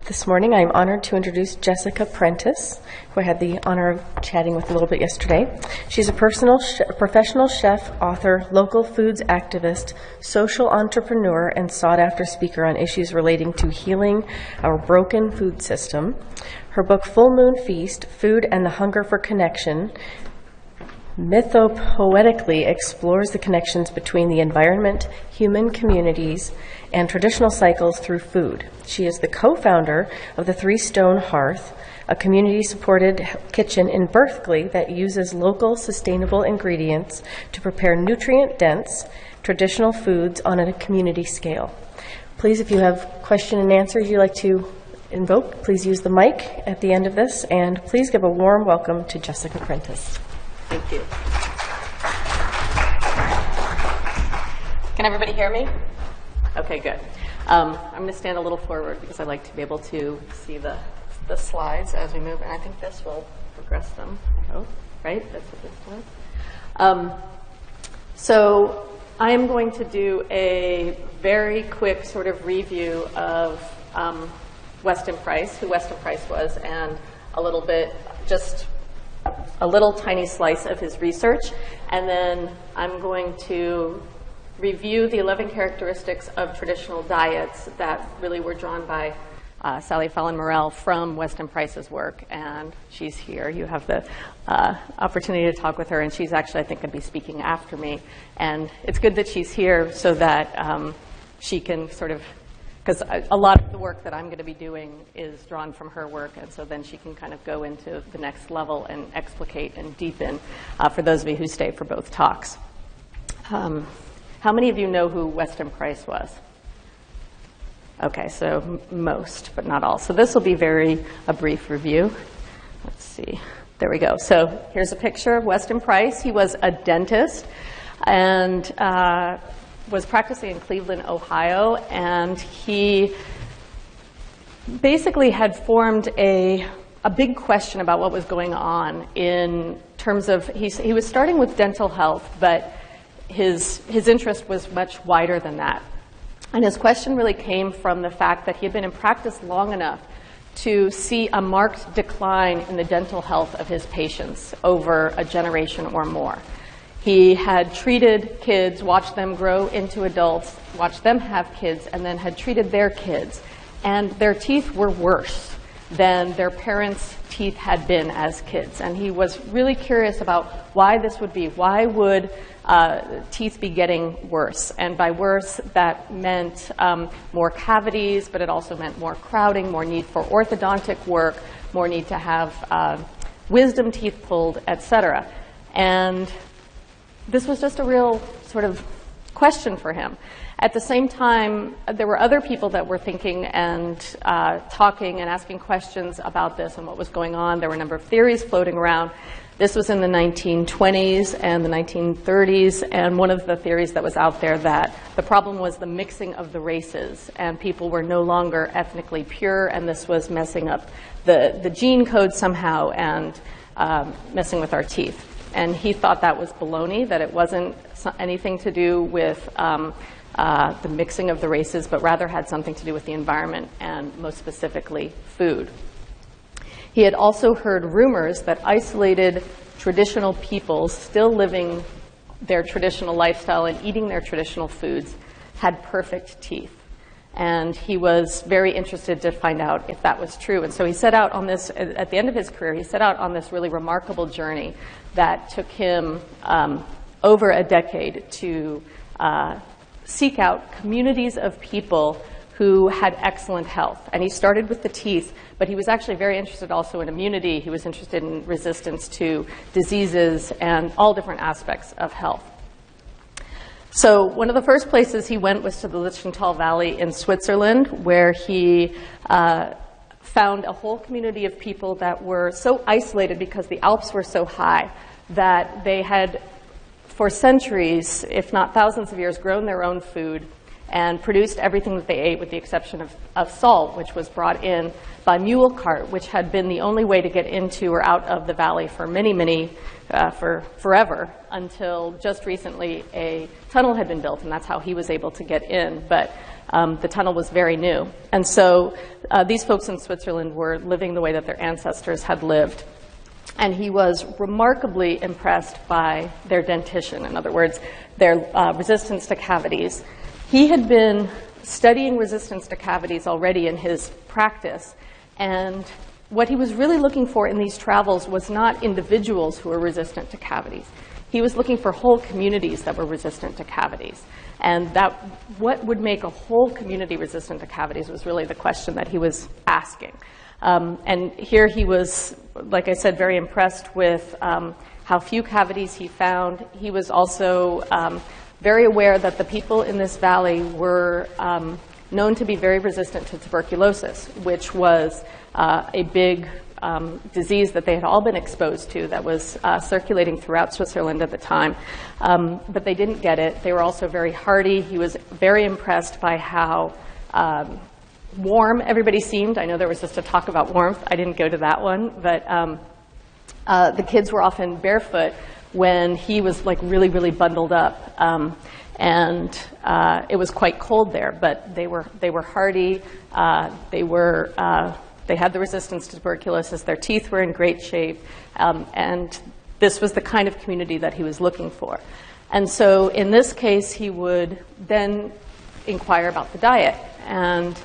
This morning, I'm honored to introduce Jessica Prentice, who I had the honor of chatting with a little bit yesterday. She's a professional chef, author, local foods activist, social entrepreneur, and sought-after speaker on issues relating to healing our broken food system. Her book, Full Moon Feast, Food and the Hunger for Connection, mythopoetically explores the connections between the environment, human communities, and traditional cycles through food. She is the co-founder of the Three Stone Hearth, a community-supported kitchen in Berkeley that uses local, sustainable ingredients to prepare nutrient-dense, traditional foods on a community scale. Please, if you have question and answers you'd like to invoke, please use the mic at the end of this, and please give a warm welcome to Jessica Prentice. Thank you. Can everybody hear me? Okay, good. I'm going to stand a little forward because I like to be able to see the slides as we move, and I think this will progress them. Oh, right? That's what this does. So I'm going to do a very quick sort of review of Weston Price, who Weston Price was, and a little bit, just a little tiny slice of his research, and then I'm going to review the 11 characteristics of traditional diets that really were drawn by Sally Fallon Morell from Weston Price's work, and she's here. You have the opportunity to talk with her, and she's actually, I think, going to be speaking after me, and it's good that she's here so that she can sort of, because a lot of the work that I'm going to be doing is drawn from her work, and so then she can kind of go into the next level and explicate and deepen for those of you who stay for both talks. How many of you know who Weston Price was? Okay, so most, but not all. So this will be a brief review. Let's see. There we go. So here's a picture of Weston Price. He was a dentist and was practicing in Cleveland, Ohio, and he basically had formed a big question about what was going on in terms of, he was starting with dental health, but his interest was much wider than that. And his question really came from the fact that he had been in practice long enough to see a marked decline in the dental health of his patients over a generation or more. He had treated kids, watched them grow into adults, watched them have kids, and then had treated their kids. And their teeth were worse than their parents' teeth had been as kids. And he was really curious about why this would be. Why would teeth be getting worse? And by worse, that meant more cavities, but it also meant more crowding, more need for orthodontic work, more need to have wisdom teeth pulled, etc. And this was just a real sort of question for him. At the same time, there were other people that were thinking and talking and asking questions about this and what was going on. There were a number of theories floating around. This was in the 1920s and the 1930s, and one of the theories that was out there that the problem was the mixing of the races, and people were no longer ethnically pure, and this was messing up the gene code somehow and messing with our teeth. And he thought that was baloney, that it wasn't anything to do with the mixing of the races, but rather had something to do with the environment and most specifically food. He had also heard rumors that isolated traditional peoples still living their traditional lifestyle and eating their traditional foods had perfect teeth. And he was very interested to find out if that was true. And so he set out on this, at the end of his career, he set out on this really remarkable journey that took him over a decade to seek out communities of people who had excellent health. And he started with the teeth, but he was actually very interested also in immunity. He was interested in resistance to diseases and all different aspects of health. So one of the first places he went was to the Lichtental Valley in Switzerland, where he found a whole community of people that were so isolated because the Alps were so high that they had, for centuries, if not thousands of years, grown their own food and produced everything that they ate with the exception of salt, which was brought in by mule cart, which had been the only way to get into or out of the valley for for forever, until just recently a tunnel had been built, and that's how he was able to get in. But the tunnel was very new. And so these folks in Switzerland were living the way that their ancestors had lived. And he was remarkably impressed by their dentition, in other words, their resistance to cavities. He had been studying resistance to cavities already in his practice, and what he was really looking for in these travels was not individuals who were resistant to cavities. He was looking for whole communities that were resistant to cavities. And that, what would make a whole community resistant to cavities was really the question that he was asking. And here he was, like I said, very impressed with how few cavities he found. He was also very aware that the people in this valley were known to be very resistant to tuberculosis, which was a big disease that they had all been exposed to that was circulating throughout Switzerland at the time. But they didn't get it. They were also very hardy. He was very impressed by how warm everybody seemed. I know there was just a talk about warmth. I didn't go to that one. But the kids were often barefoot when he was like really, really bundled up. And it was quite cold there, but they were hardy. They had the resistance to tuberculosis. Their teeth were in great shape. And this was the kind of community that he was looking for. And so in this case, he would then inquire about the diet. And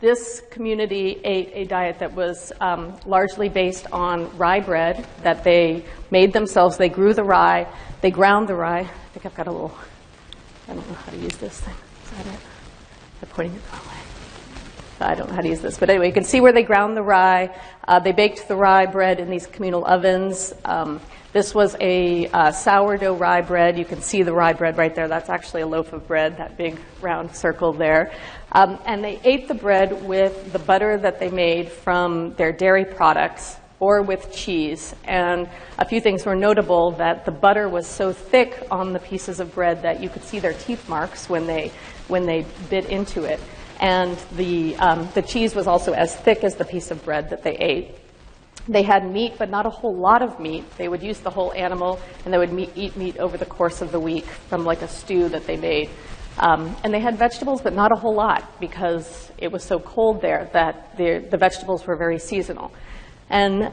this community ate a diet that was largely based on rye bread that they made themselves. They grew the rye. They ground the rye. I think I've got a little, I don't know how to use this thing. Is that it? I'm pointing it the wrong way. I don't know how to use this. But anyway, you can see where they ground the rye. They baked the rye bread in these communal ovens. This was a sourdough rye bread. You can see the rye bread right there. That's actually a loaf of bread, that big round circle there. And they ate the bread with the butter that they made from their dairy products or with cheese. And a few things were notable, that the butter was so thick on the pieces of bread that you could see their teeth marks when they bit into it. And the cheese was also as thick as the piece of bread that they ate. They had meat, but not a whole lot of meat. They would use the whole animal, and they would eat meat over the course of the week from like a stew that they made. And they had vegetables, but not a whole lot, because it was so cold there that the vegetables were very seasonal. And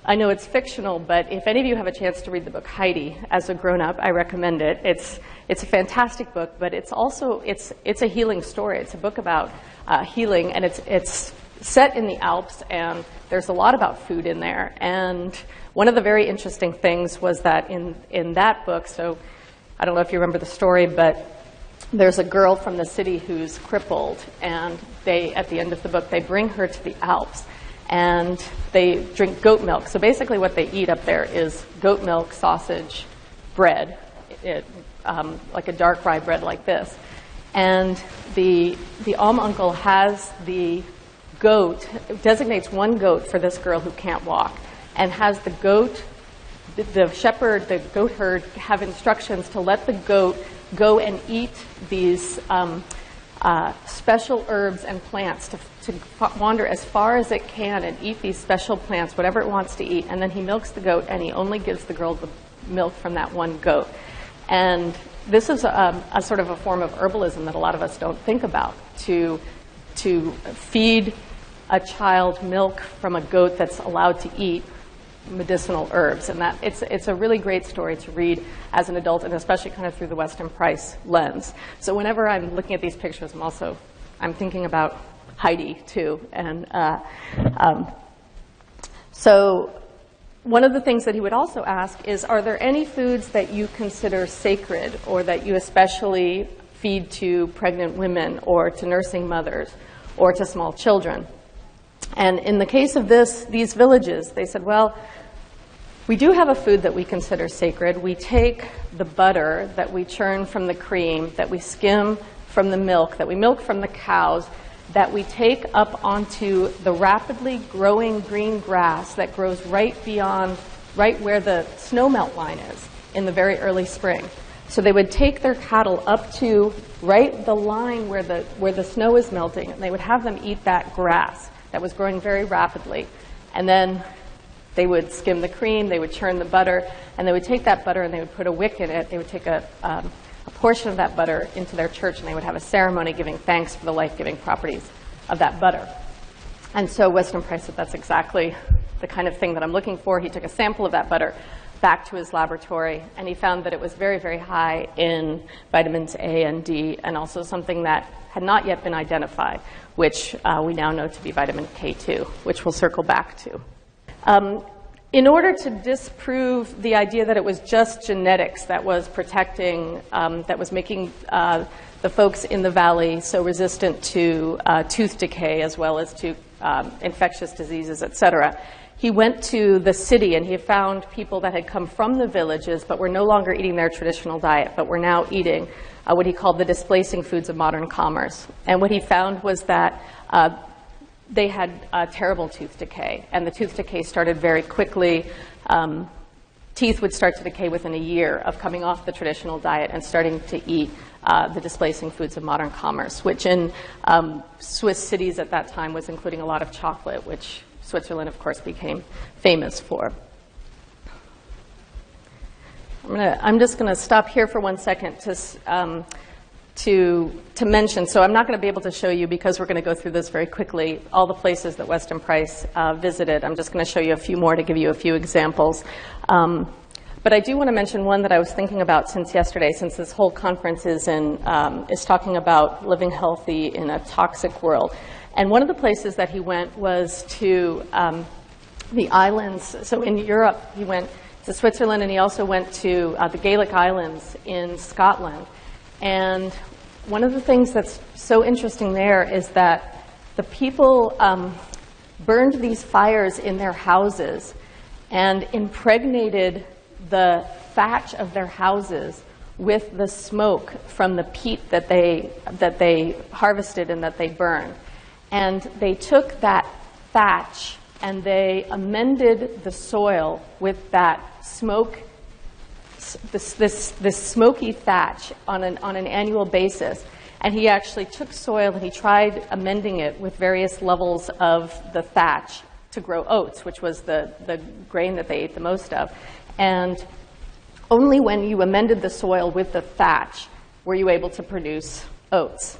I know it's fictional, but if any of you have a chance to read the book Heidi as a grown-up, I recommend it. It's a fantastic book, but it's also it's a healing story. It's a book about healing, and it's set in the Alps, and there's a lot about food in there. And one of the very interesting things was that in that book, so I don't know if you remember the story, but there's a girl from the city who's crippled, and at the end of the book, they bring her to the Alps, and they drink goat milk. So basically what they eat up there is goat milk, sausage, bread, like a dark rye bread like this. And the uncle has the goat, designates one goat for this girl who can't walk, and has the goat, the shepherd, the goat herd, have instructions to let the goat go and eat these special herbs and plants, to wander as far as it can and eat these special plants, whatever it wants to eat. And then he milks the goat, and he only gives the girl the milk from that one goat. And this is a sort of a form of herbalism that a lot of us don't think about, to feed a child milk from a goat that's allowed to eat medicinal herbs. And that it's a really great story to read as an adult, and especially kind of through the Weston Price lens. So whenever I'm looking at these pictures, I'm thinking about Heidi too. And so one of the things that he would also ask is, are there any foods that you consider sacred, or that you especially feed to pregnant women, or to nursing mothers, or to small children? And in the case of these villages, they said, well, we do have a food that we consider sacred. We take the butter that we churn from the cream, that we skim from the milk, that we milk from the cows, that we take up onto the rapidly growing green grass that grows right where the snowmelt line is in the very early spring. So they would take their cattle up to right the line where the snow is melting, and they would have them eat that grass that was growing very rapidly. And then they would skim the cream, they would churn the butter, and they would take that butter and they would put a wick in it. They would take a portion of that butter into their church, and they would have a ceremony giving thanks for the life-giving properties of that butter. And so Weston Price said, that's exactly the kind of thing that I'm looking for. He took a sample of that butter back to his laboratory, and he found that it was very, very high in vitamins A and D, and also something that had not yet been identified, which we now know to be vitamin K2, which we'll circle back to. In order to disprove the idea that it was just genetics that was protecting, that was making the folks in the valley so resistant to tooth decay as well as to infectious diseases, et cetera, he went to the city and he found people that had come from the villages but were no longer eating their traditional diet, but were now eating what he called the displacing foods of modern commerce. And what he found was that they had terrible tooth decay, and the tooth decay started very quickly. Teeth would start to decay within a year of coming off the traditional diet and starting to eat the displacing foods of modern commerce, which in Swiss cities at that time was including a lot of chocolate, which Switzerland, of course, became famous for. I'm just going to stop here for 1 second to mention, so I'm not going to be able to show you, because we're going to go through this very quickly, all the places that Weston Price visited. I'm just going to show you a few more to give you a few examples. But I do want to mention one that I was thinking about since yesterday, since this whole conference is talking about living healthy in a toxic world. And one of the places that he went was to the islands. So in Europe, he went to Switzerland, and he also went to the Gaelic Islands in Scotland. And one of the things that's so interesting there is that the people burned these fires in their houses and impregnated the thatch of their houses with the smoke from the peat that they harvested and that they burned. And they took that thatch and they amended the soil with that smoke, this smoky thatch on an annual basis. And he actually took soil and he tried amending it with various levels of the thatch to grow oats, which was the grain that they ate the most of. And only when you amended the soil with the thatch were you able to produce oats.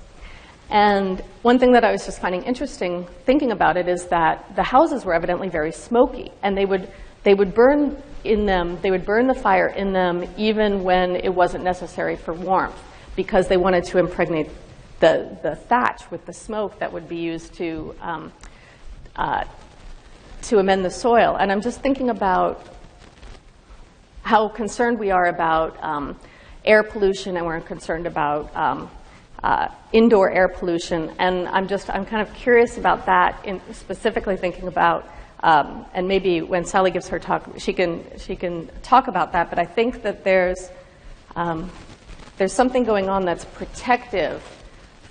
And one thing that I was just finding interesting thinking about it is that the houses were evidently very smoky, and they would burn in them, they would burn the fire in them even when it wasn't necessary for warmth, because they wanted to impregnate the thatch with the smoke that would be used to amend the soil. And I'm just thinking about how concerned we are about air pollution, and we're concerned about indoor air pollution. And I'm kind of curious about that, specifically thinking about, and maybe when Sally gives her talk, she can talk about that. But I think that there's something going on that's protective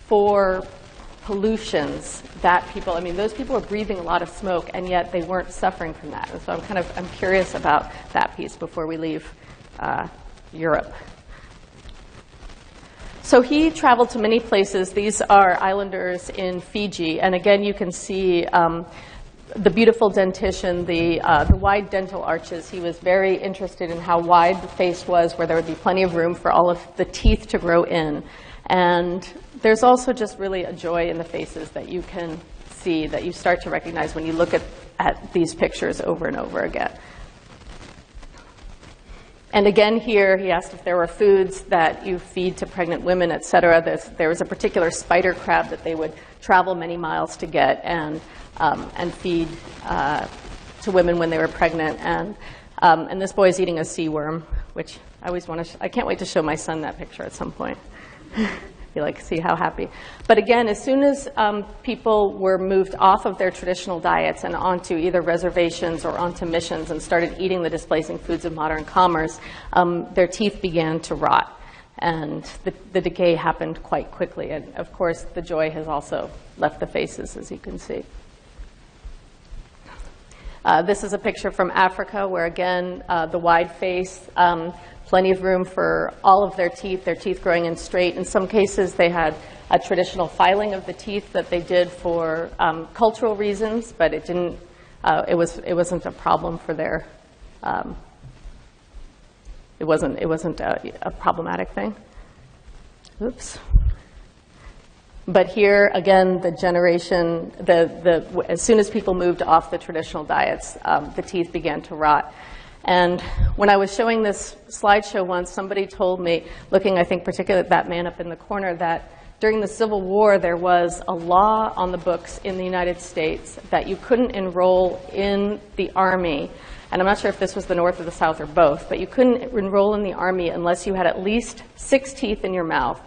for pollutions that people, I mean, those people are breathing a lot of smoke, and yet they weren't suffering from that. And so I'm curious about that piece before we leave Europe. So he traveled to many places. These are islanders in Fiji, and again, you can see the beautiful dentition, the wide dental arches. He was very interested in how wide the face was, where there would be plenty of room for all of the teeth to grow in. And there's also just really a joy in the faces that you can see, that you start to recognize when you look at these pictures over and over again. And again here, he asked if there were foods that you feed to pregnant women, et cetera. There was a particular spider crab that they would travel many miles to get and feed to women when they were pregnant. And this boy is eating a sea worm, which I always want to. I can't wait to show my son that picture at some point. You like see how happy. But again, as soon as people were moved off of their traditional diets and onto either reservations or onto missions and started eating the displacing foods of modern commerce, their teeth began to rot. And the decay happened quite quickly. And of course, the joy has also left the faces, as you can see. This is a picture from Africa where, again, the wide face, plenty of room for all of their teeth growing in straight. In some cases, they had a traditional filing of the teeth that they did for cultural reasons, but it didn't. It wasn't a problem for their. It wasn't a problematic thing. Oops. But here, again, the generation, as soon as people moved off the traditional diets, the teeth began to rot. And when I was showing this slideshow once, somebody told me, looking, I think, particularly at that man up in the corner, that during the Civil War, there was a law on the books in the United States that you couldn't enroll in the Army, and I'm not sure if this was the North or the South or both, but you couldn't enroll in the Army unless you had at least 6 teeth in your mouth,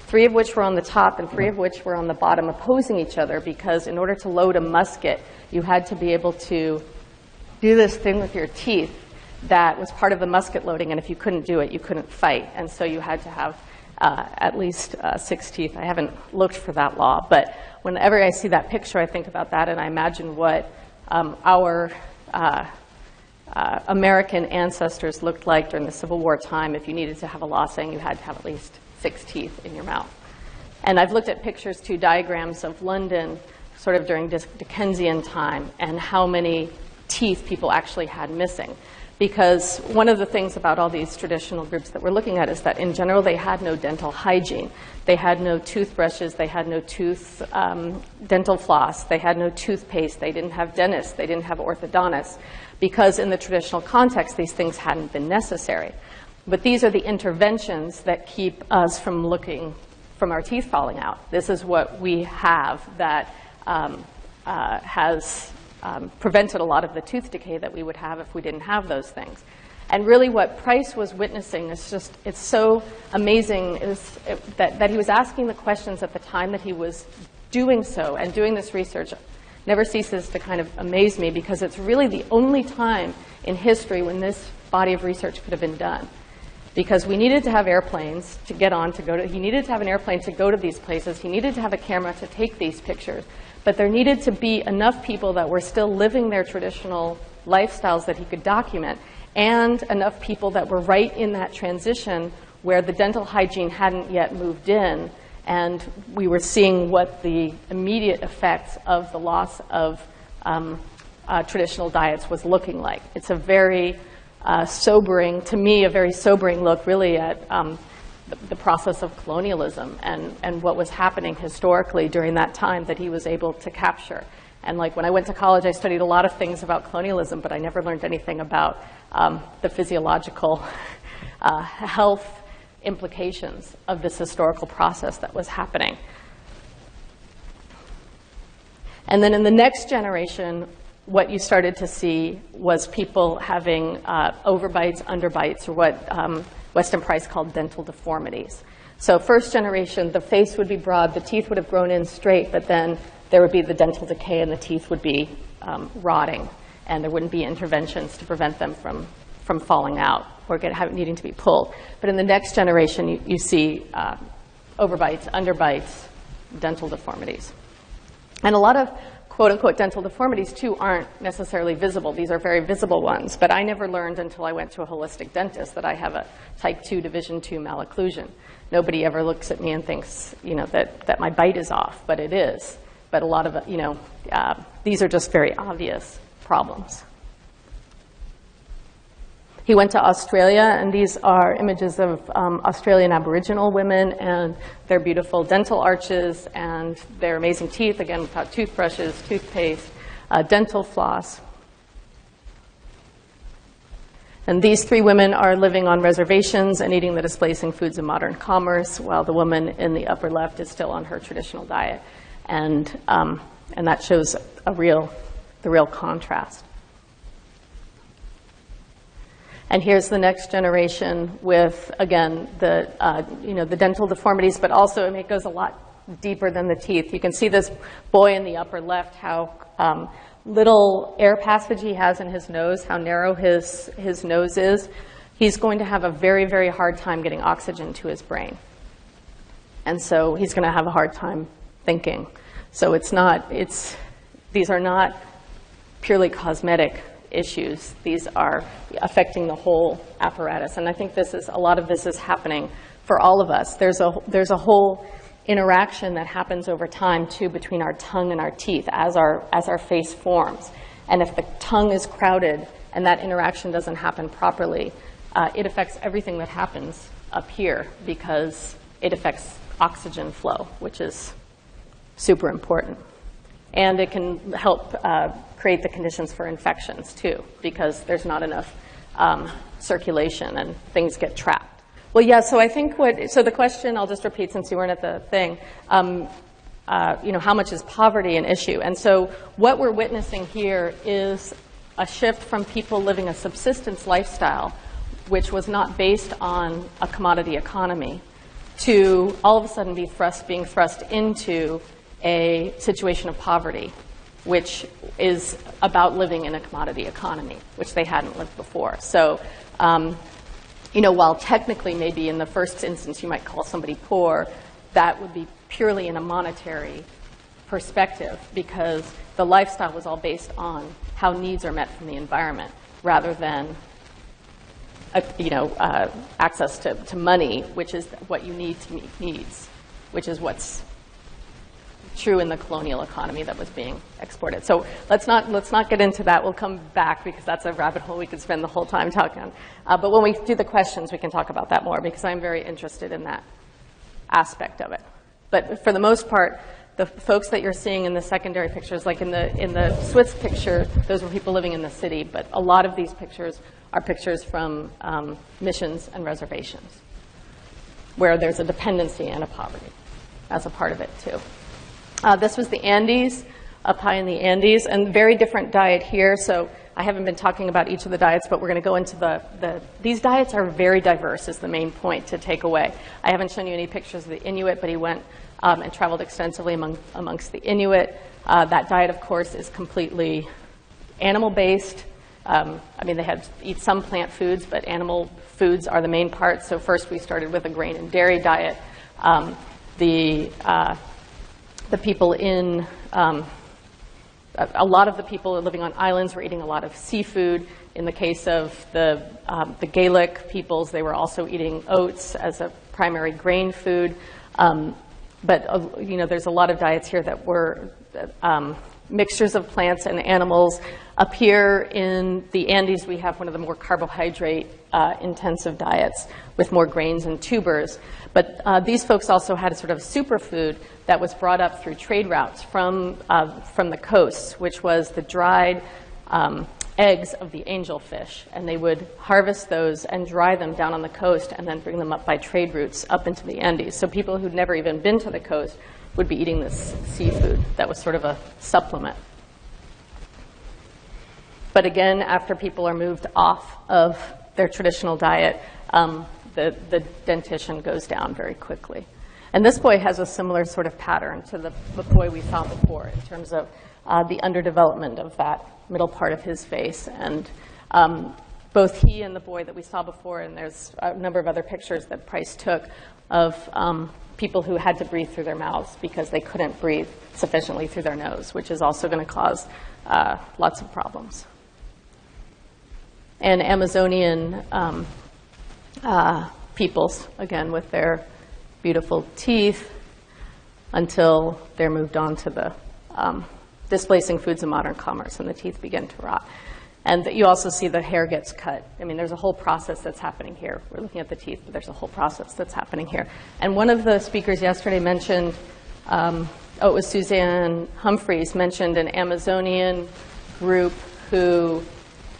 3 of which were on the top and 3 of which were on the bottom, opposing each other, because in order to load a musket, you had to be able to do this thing with your teeth that was part of the musket loading, and if you couldn't do it, you couldn't fight. And so you had to have at least 6 teeth. I haven't looked for that law, but whenever I see that picture, I think about that, and I imagine what our American ancestors looked like during the Civil War time if you needed to have a law saying you had to have at least 6 teeth in your mouth. And I've looked at pictures, too, diagrams of London sort of during Dickensian time and how many teeth people actually had missing. Because one of the things about all these traditional groups that we're looking at is that in general they had no dental hygiene. They had no toothbrushes, they had no dental floss, they had no toothpaste, they didn't have dentists, they didn't have orthodontists, because in the traditional context these things hadn't been necessary. But these are the interventions that keep us from our teeth falling out. This is what we have that has prevented a lot of the tooth decay that we would have if we didn't have those things. And really what Price was witnessing is just, it's so amazing that he was asking the questions at the time that he was doing so, and doing this research never ceases to kind of amaze me, because it's really the only time in history when this body of research could have been done. Because we needed to have airplanes to get on, he needed to have an airplane to go to these places, he needed to have a camera to take these pictures. But there needed to be enough people that were still living their traditional lifestyles that he could document, and enough people that were right in that transition where the dental hygiene hadn't yet moved in, and we were seeing what the immediate effects of the loss of traditional diets was looking like. It's a very sobering, to me, a very sobering look really at the process of colonialism and what was happening historically during that time that he was able to capture. And like when I went to college, I studied a lot of things about colonialism, but I never learned anything about the physiological health implications of this historical process that was happening. And then in the next generation, what you started to see was people having overbites, underbites, or what Weston Price called dental deformities. So first generation, the face would be broad, the teeth would have grown in straight, but then there would be the dental decay and the teeth would be rotting, and there wouldn't be interventions to prevent them from falling out or needing to be pulled. But in the next generation, you see overbites, underbites, dental deformities. And a lot of quote-unquote dental deformities, too, aren't necessarily visible. These are very visible ones. But I never learned until I went to a holistic dentist that I have a type 2 division 2 malocclusion. Nobody ever looks at me and thinks, that my bite is off, but it is. But a lot of it, these are just very obvious problems. He went to Australia, and these are images of Australian Aboriginal women and their beautiful dental arches and their amazing teeth, again, without toothbrushes, toothpaste, dental floss. And these 3 women are living on reservations and eating the displacing foods of modern commerce, while the woman in the upper left is still on her traditional diet. And that shows the real contrast. And here's the next generation with, again, the dental deformities, but also it goes a lot deeper than the teeth. You can see this boy in the upper left, how little air passage he has in his nose, how narrow his nose is. He's going to have a very, very hard time getting oxygen to his brain. And so he's going to have a hard time thinking. So these are not purely cosmetic issues. These are affecting the whole apparatus. And I think a lot of this is happening for all of us. There's a whole interaction that happens over time, too, between our tongue and our teeth as our face forms. And if the tongue is crowded and that interaction doesn't happen properly, it affects everything that happens up here, because it affects oxygen flow, which is super important. And it can help create the conditions for infections, too, because there's not enough circulation and things get trapped. Well, yeah, so I think so the question, I'll just repeat since you weren't at the thing, how much is poverty an issue? And so what we're witnessing here is a shift from people living a subsistence lifestyle, which was not based on a commodity economy, to all of a sudden being thrust into a situation of poverty, which is about living in a commodity economy, which they hadn't lived before. So, while technically maybe in the first instance you might call somebody poor, that would be purely in a monetary perspective, because the lifestyle was all based on how needs are met from the environment rather than access to money, which is what you need to meet needs, which is what's true in the colonial economy that was being exported. So let's not get into that. We'll come back because that's a rabbit hole we could spend the whole time talking on. But when we do the questions, we can talk about that more, because I'm very interested in that aspect of it. But for the most part, the folks that you're seeing in the secondary pictures, like in the Swiss picture, those were people living in the city. But a lot of these pictures are pictures from missions and reservations, where there's a dependency and a poverty as a part of it, too. This was the Andes, up high in the Andes, and very different diet here. So I haven't been talking about each of the diets, but we're going to go into these diets are very diverse is the main point to take away. I haven't shown you any pictures of the Inuit, but he went and traveled extensively amongst the Inuit. That diet, of course, is completely animal-based. They eat some plant foods, but animal foods are the main part. So first we started with a grain and dairy diet. The people in, a lot of the people living on islands were eating a lot of seafood. In the case of the Gaelic peoples, they were also eating oats as a primary grain food. There's a lot of diets here that were mixtures of plants and animals. Up here in the Andes, we have one of the more carbohydrate intensive diets with more grains and tubers. But these folks also had a sort of superfood that was brought up through trade routes from the coasts, which was the dried eggs of the angelfish. And they would harvest those and dry them down on the coast and then bring them up by trade routes up into the Andes. So people who'd never even been to the coast would be eating this seafood that was sort of a supplement. But again, after people are moved off of their traditional diet, the dentition goes down very quickly. And this boy has a similar sort of pattern to the boy we saw before in terms of the underdevelopment of that middle part of his face. And both he and the boy that we saw before, and there's a number of other pictures that Price took of people who had to breathe through their mouths because they couldn't breathe sufficiently through their nose, which is also going to cause lots of problems. And Amazonian peoples, again, with their beautiful teeth, until they're moved on to the displacing foods of modern commerce, and the teeth begin to rot. And you also see the hair gets cut. I mean, there's a whole process that's happening here. We're looking at the teeth, but there's a whole process that's happening here. And one of the speakers yesterday mentioned, it was Suzanne Humphreys, mentioned an Amazonian group who,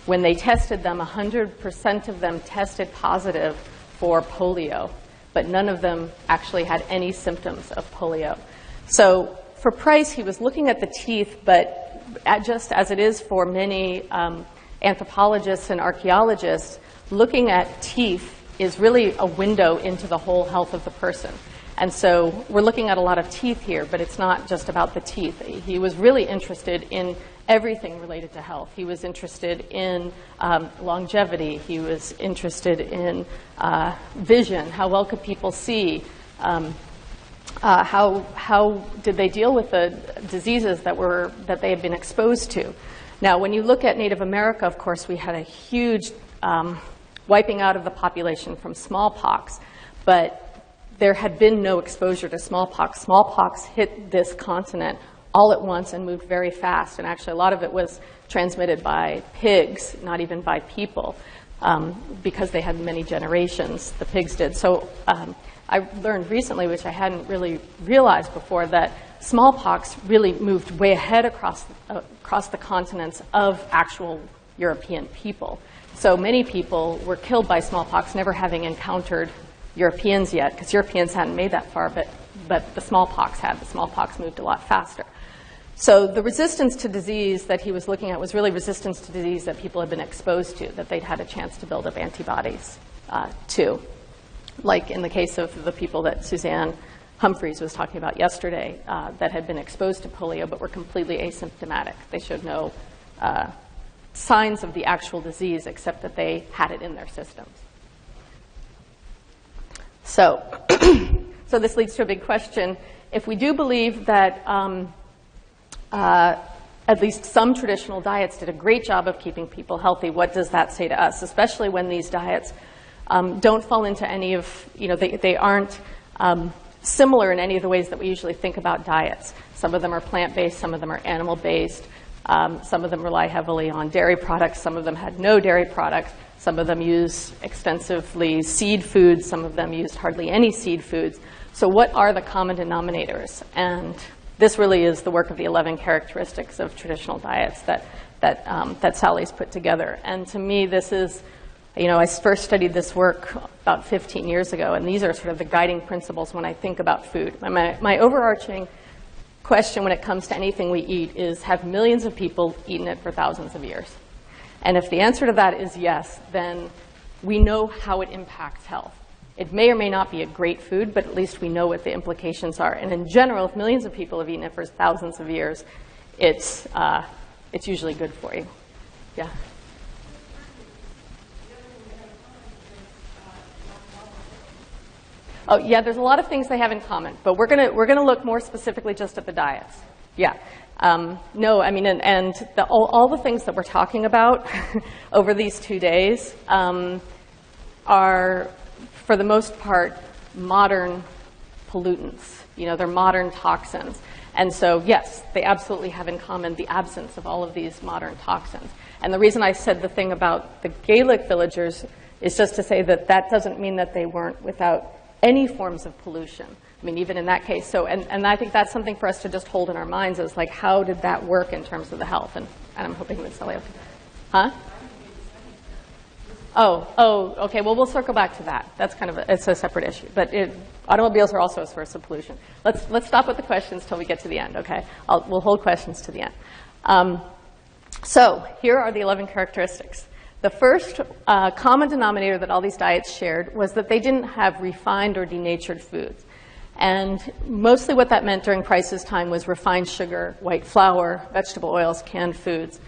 when they tested them, 100% of them tested positive for polio, but none of them actually had any symptoms of polio. So for Price, he was looking at the teeth, but just as it is for many anthropologists and archaeologists, looking at teeth is really a window into the whole health of the person. And so we're looking at a lot of teeth here, but it's not just about the teeth. He was really interested in everything related to health. He was interested in longevity. He was interested in vision. How well could people see? How did they deal with the diseases that they had been exposed to? Now, when you look at Native America, of course, we had a huge wiping out of the population from smallpox, but there had been no exposure to smallpox. Smallpox hit this continent all at once and moved very fast, and actually a lot of it was transmitted by pigs, not even by people. because they had many generations, the pigs did. So I learned recently, which I hadn't really realized before, that smallpox really moved way ahead across the continents of actual European people. So many people were killed by smallpox, never having encountered Europeans yet, because Europeans hadn't made that far, but the smallpox had. The smallpox moved a lot faster. So the resistance to disease that he was looking at was really resistance to disease that people had been exposed to, that they'd had a chance to build up antibodies to. Like in the case of the people that Suzanne Humphreys was talking about yesterday that had been exposed to polio but were completely asymptomatic. They showed no signs of the actual disease except that they had it in their systems. So, so this leads to a big question. If we do believe that at least some traditional diets did a great job of keeping people healthy, what does that say to us, especially when these diets don't fall into any of, they aren't similar in any of the ways that we usually think about diets. Some of them are plant-based, some of them are animal-based, some of them rely heavily on dairy products, some of them had no dairy products, some of them use extensively seed foods, some of them used hardly any seed foods. So what are the common denominators? And this really is the work of the 11 characteristics of traditional diets that Sally's put together. And to me, this is, I first studied this work about 15 years ago, and these are sort of the guiding principles when I think about food. My overarching question when it comes to anything we eat is, have millions of people eaten it for thousands of years? And if the answer to that is yes, then we know how it impacts health. It may or may not be a great food, but at least we know what the implications are. And in general, if millions of people have eaten it for thousands of years, it's usually good for you. Yeah. Oh, yeah, there's a lot of things they have in common, but we're gonna look more specifically just at the diets. Yeah. No, I mean, and all the things that we're talking about over these 2 days are, for the most part, modern pollutants. They're modern toxins. And so, yes, they absolutely have in common the absence of all of these modern toxins. And the reason I said the thing about the Gaelic villagers is just to say that that doesn't mean that they weren't without any forms of pollution. I mean, even in that case. So, and I think that's something for us to just hold in our minds is like, how did that work in terms of the health? And I'm hoping that Sally will. Huh? Oh, okay. Well, we'll circle back to that. That's kind of it's a separate issue. But automobiles are also a source of pollution. Let's stop with the questions till we get to the end. Okay? We'll hold questions to the end. So here are the 11 characteristics. The first common denominator that all these diets shared was that they didn't have refined or denatured foods. And mostly what that meant during Price's time was refined sugar, white flour, vegetable oils, canned foods.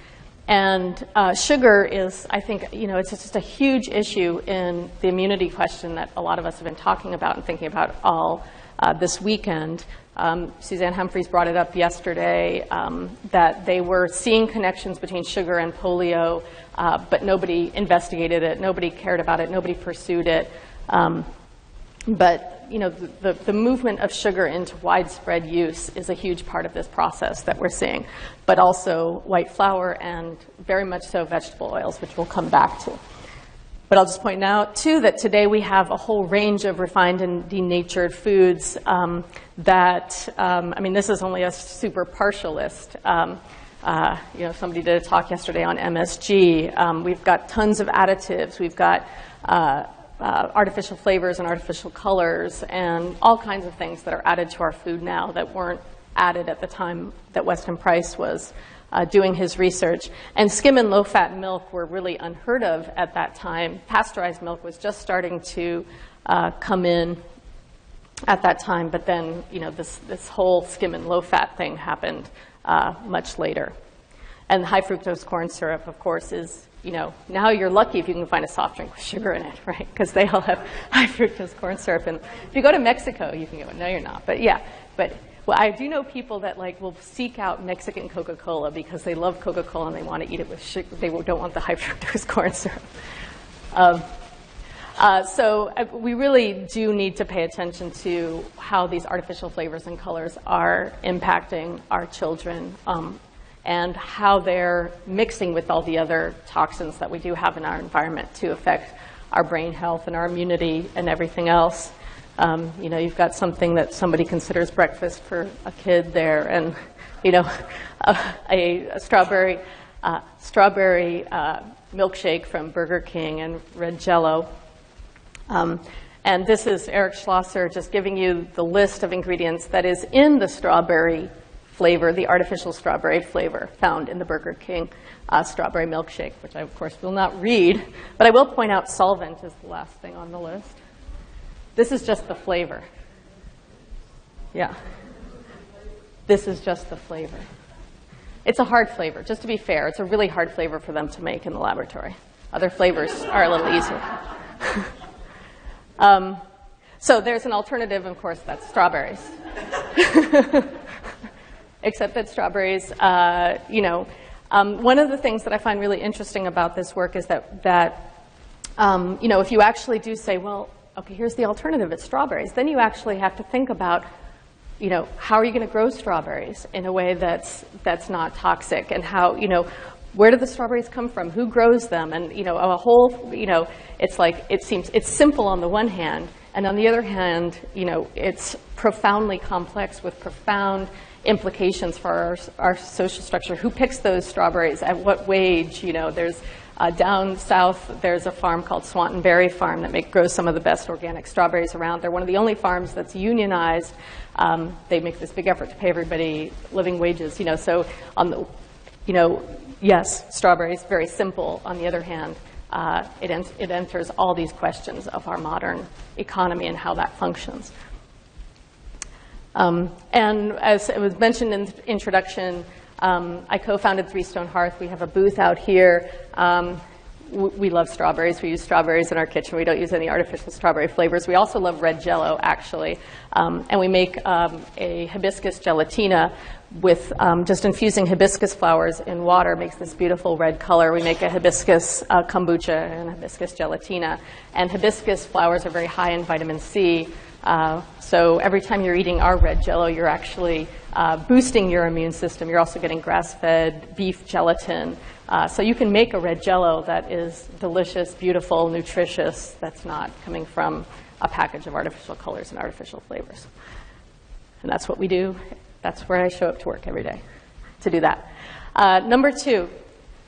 And sugar is, I think, it's just a huge issue in the immunity question that a lot of us have been talking about and thinking about all this weekend. Suzanne Humphreys brought it up yesterday that they were seeing connections between sugar and polio, but nobody investigated it, nobody cared about it, nobody pursued it. But the movement of sugar into widespread use is a huge part of this process that we're seeing, but also white flour and very much so vegetable oils, which we'll come back to. But I'll just point out, too, that today we have a whole range of refined and denatured foods that, I mean, this is only a super partial list. Somebody did a talk yesterday on MSG. We've got tons of additives. We've got artificial flavors and artificial colors and all kinds of things that are added to our food now that weren't added at the time that Weston Price was doing his research. And skim and low-fat milk were really unheard of at that time. Pasteurized milk was just starting to come in at that time, but then this whole skim and low-fat thing happened much later. And high fructose corn syrup, of course, is now you're lucky if you can find a soft drink with sugar in it, right? Because they all have high fructose corn syrup. And if you go to Mexico, you can get one. No, you're not. But yeah, well, I do know people that will seek out Mexican Coca-Cola because they love Coca-Cola and they want to eat it with sugar. They don't want the high fructose corn syrup. So we really do need to pay attention to how these artificial flavors and colors are impacting our children and how they're mixing with all the other toxins that we do have in our environment to affect our brain health and our immunity and everything else. You know, you've got something that somebody considers breakfast for a kid there, and you know, a strawberry milkshake from Burger King and red Jell-O. And this is Eric Schlosser just giving you the list of ingredients that is in the strawberry flavor, the artificial strawberry flavor found in the Burger King strawberry milkshake, which I, of course, will not read. But I will point out solvent is the last thing on the list. This is just the flavor. Yeah. This is just the flavor. It's a hard flavor. Just to be fair, it's a really hard flavor for them to make in the laboratory. Other flavors are a little easier. So there's an alternative, of course, that's strawberries. Except that strawberries, you know, one of the things that I find really interesting about this work is that you know, if you actually do say, well, okay, here's the alternative, it's strawberries, then you actually have to think about, you know, how are you going to grow strawberries in a way that's not toxic, and how, you know, where do the strawberries come from? Who grows them? And, you know, a whole, you know, it's like, it seems, it's simple on the one hand, and on the other hand, you know, it's profoundly complex with profound implications for our social structure. Who picks those strawberries? At what wage? You know, there's down south, there's a farm called Swanton Berry Farm that grows some of the best organic strawberries around. They're one of the only farms that's unionized. They make this big effort to pay everybody living wages. You know, so on the, you know, yes, strawberries, very simple. On the other hand, it enters all these questions of our modern economy and how that functions. And as it was mentioned in the introduction, I co-founded Three Stone Hearth. We have a booth out here. We love strawberries. We use strawberries in our kitchen. We don't use any artificial strawberry flavors. We also love red Jell-O, actually. And we make a hibiscus gelatina with just infusing hibiscus flowers in water makes this beautiful red color. We make a hibiscus kombucha and hibiscus gelatina. And hibiscus flowers are very high in vitamin C. So every time you're eating our red Jell-O, you're actually boosting your immune system. You're also getting grass-fed beef gelatin. So you can make a red Jell-O that is delicious, beautiful, nutritious, that's not coming from a package of artificial colors and artificial flavors. And that's what we do. That's where I show up to work every day, to do that. Number two,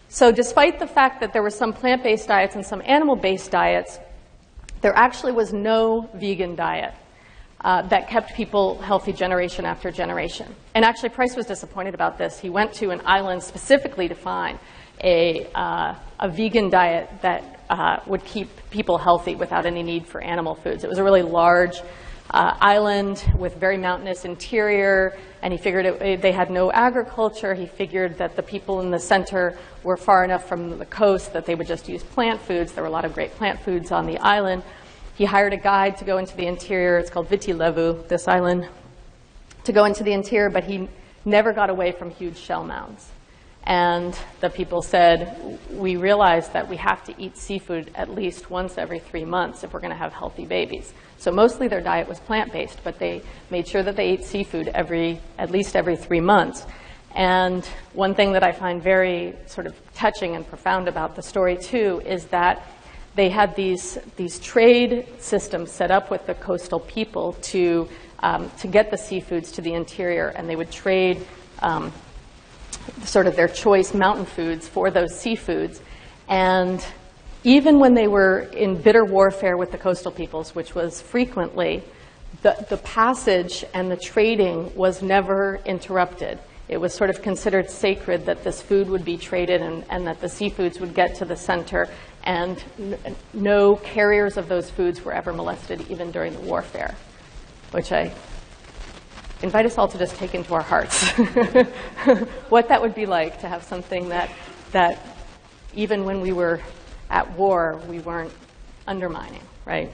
so despite the fact that there were some plant-based diets and some animal-based diets, there actually was no vegan diet that kept people healthy generation after generation. And actually, Price was disappointed about this. He went to an island specifically to find a vegan diet that would keep people healthy without any need for animal foods. It was a really large island with very mountainous interior, and he figured they had no agriculture. He figured that the people in the center were far enough from the coast that they would just use plant foods. There were a lot of great plant foods on the island. He hired a guide to go into the interior. It's called Viti Levu, this island, to go into the interior, but he never got away from huge shell mounds. And the people said, we realized that we have to eat seafood at least once every 3 months if we're going to have healthy babies. So mostly their diet was plant-based, but they made sure that they ate seafood at least every 3 months. And one thing that I find very sort of touching and profound about the story, too, is that they had these trade systems set up with the coastal people to get the seafoods to the interior, and they would trade sort of their choice mountain foods for those seafoods. And even when they were in bitter warfare with the coastal peoples, which was frequently, the passage and the trading was never interrupted. It was sort of considered sacred that this food would be traded and that the seafoods would get to the center, and no carriers of those foods were ever molested, even during the warfare, which I invite us all to just take into our hearts. What that would be like to have something that even when we were at war, we weren't undermining, right?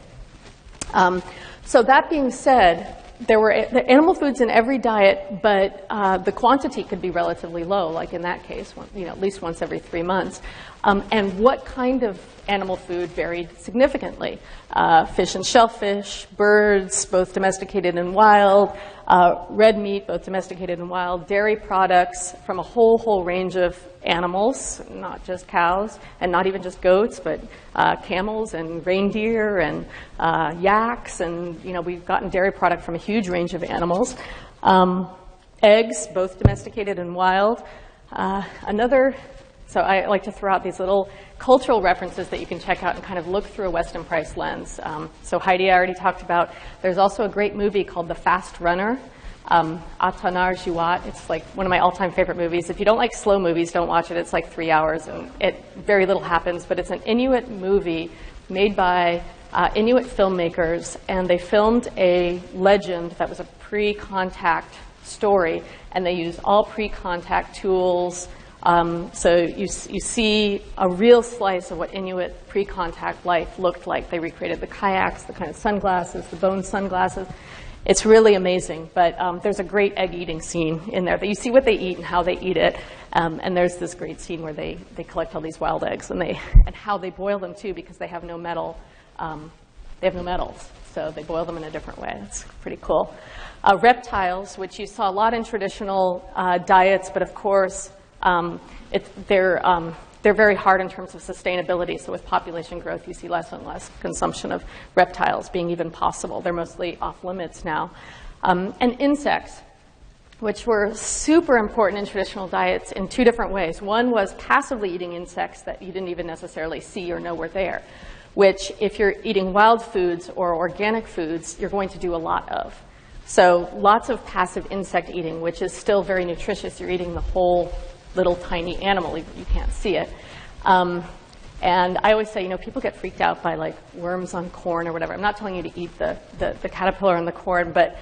So that being said, there were animal foods in every diet, but the quantity could be relatively low, like in that case, at least once every 3 months. And what kind of animal food varied significantly. Fish and shellfish, birds, both domesticated and wild, red meat, both domesticated and wild, dairy products from a whole range of animals, not just cows, and not even just goats, but camels and reindeer and yaks, and we've gotten dairy product from a huge range of animals. Eggs, both domesticated and wild. So I like to throw out these little cultural references that you can check out and kind of look through a Weston Price lens. So Heidi, I already talked about. There's also a great movie called The Fast Runner, Atanar Juat. It's like one of my all-time favorite movies. If you don't like slow movies, don't watch it. It's like 3 hours, and very little happens. But it's an Inuit movie made by Inuit filmmakers, and they filmed a legend that was a pre-contact story, and they used all pre-contact tools. So you see a real slice of what Inuit pre-contact life looked like. They recreated the kayaks, the kind of sunglasses, the bone sunglasses. It's really amazing, but there's a great egg eating scene in there that you see what they eat and how they eat it. And there's this great scene where they collect all these wild eggs and how they boil them too, because they have no metal. They have no metals, so they boil them in a different way. It's pretty cool. Reptiles, which you saw a lot in traditional diets, but of course they're very hard in terms of sustainability. So with population growth, you see less and less consumption of reptiles being even possible. They're mostly off limits now. And insects, which were super important in traditional diets in two different ways. One was passively eating insects that you didn't even necessarily see or know were there, which if you're eating wild foods or organic foods, you're going to do a lot of. So lots of passive insect eating, which is still very nutritious. You're eating the whole little tiny animal, you can't see it. And I always say, people get freaked out by like worms on corn or whatever. I'm not telling you to eat the caterpillar on the corn, but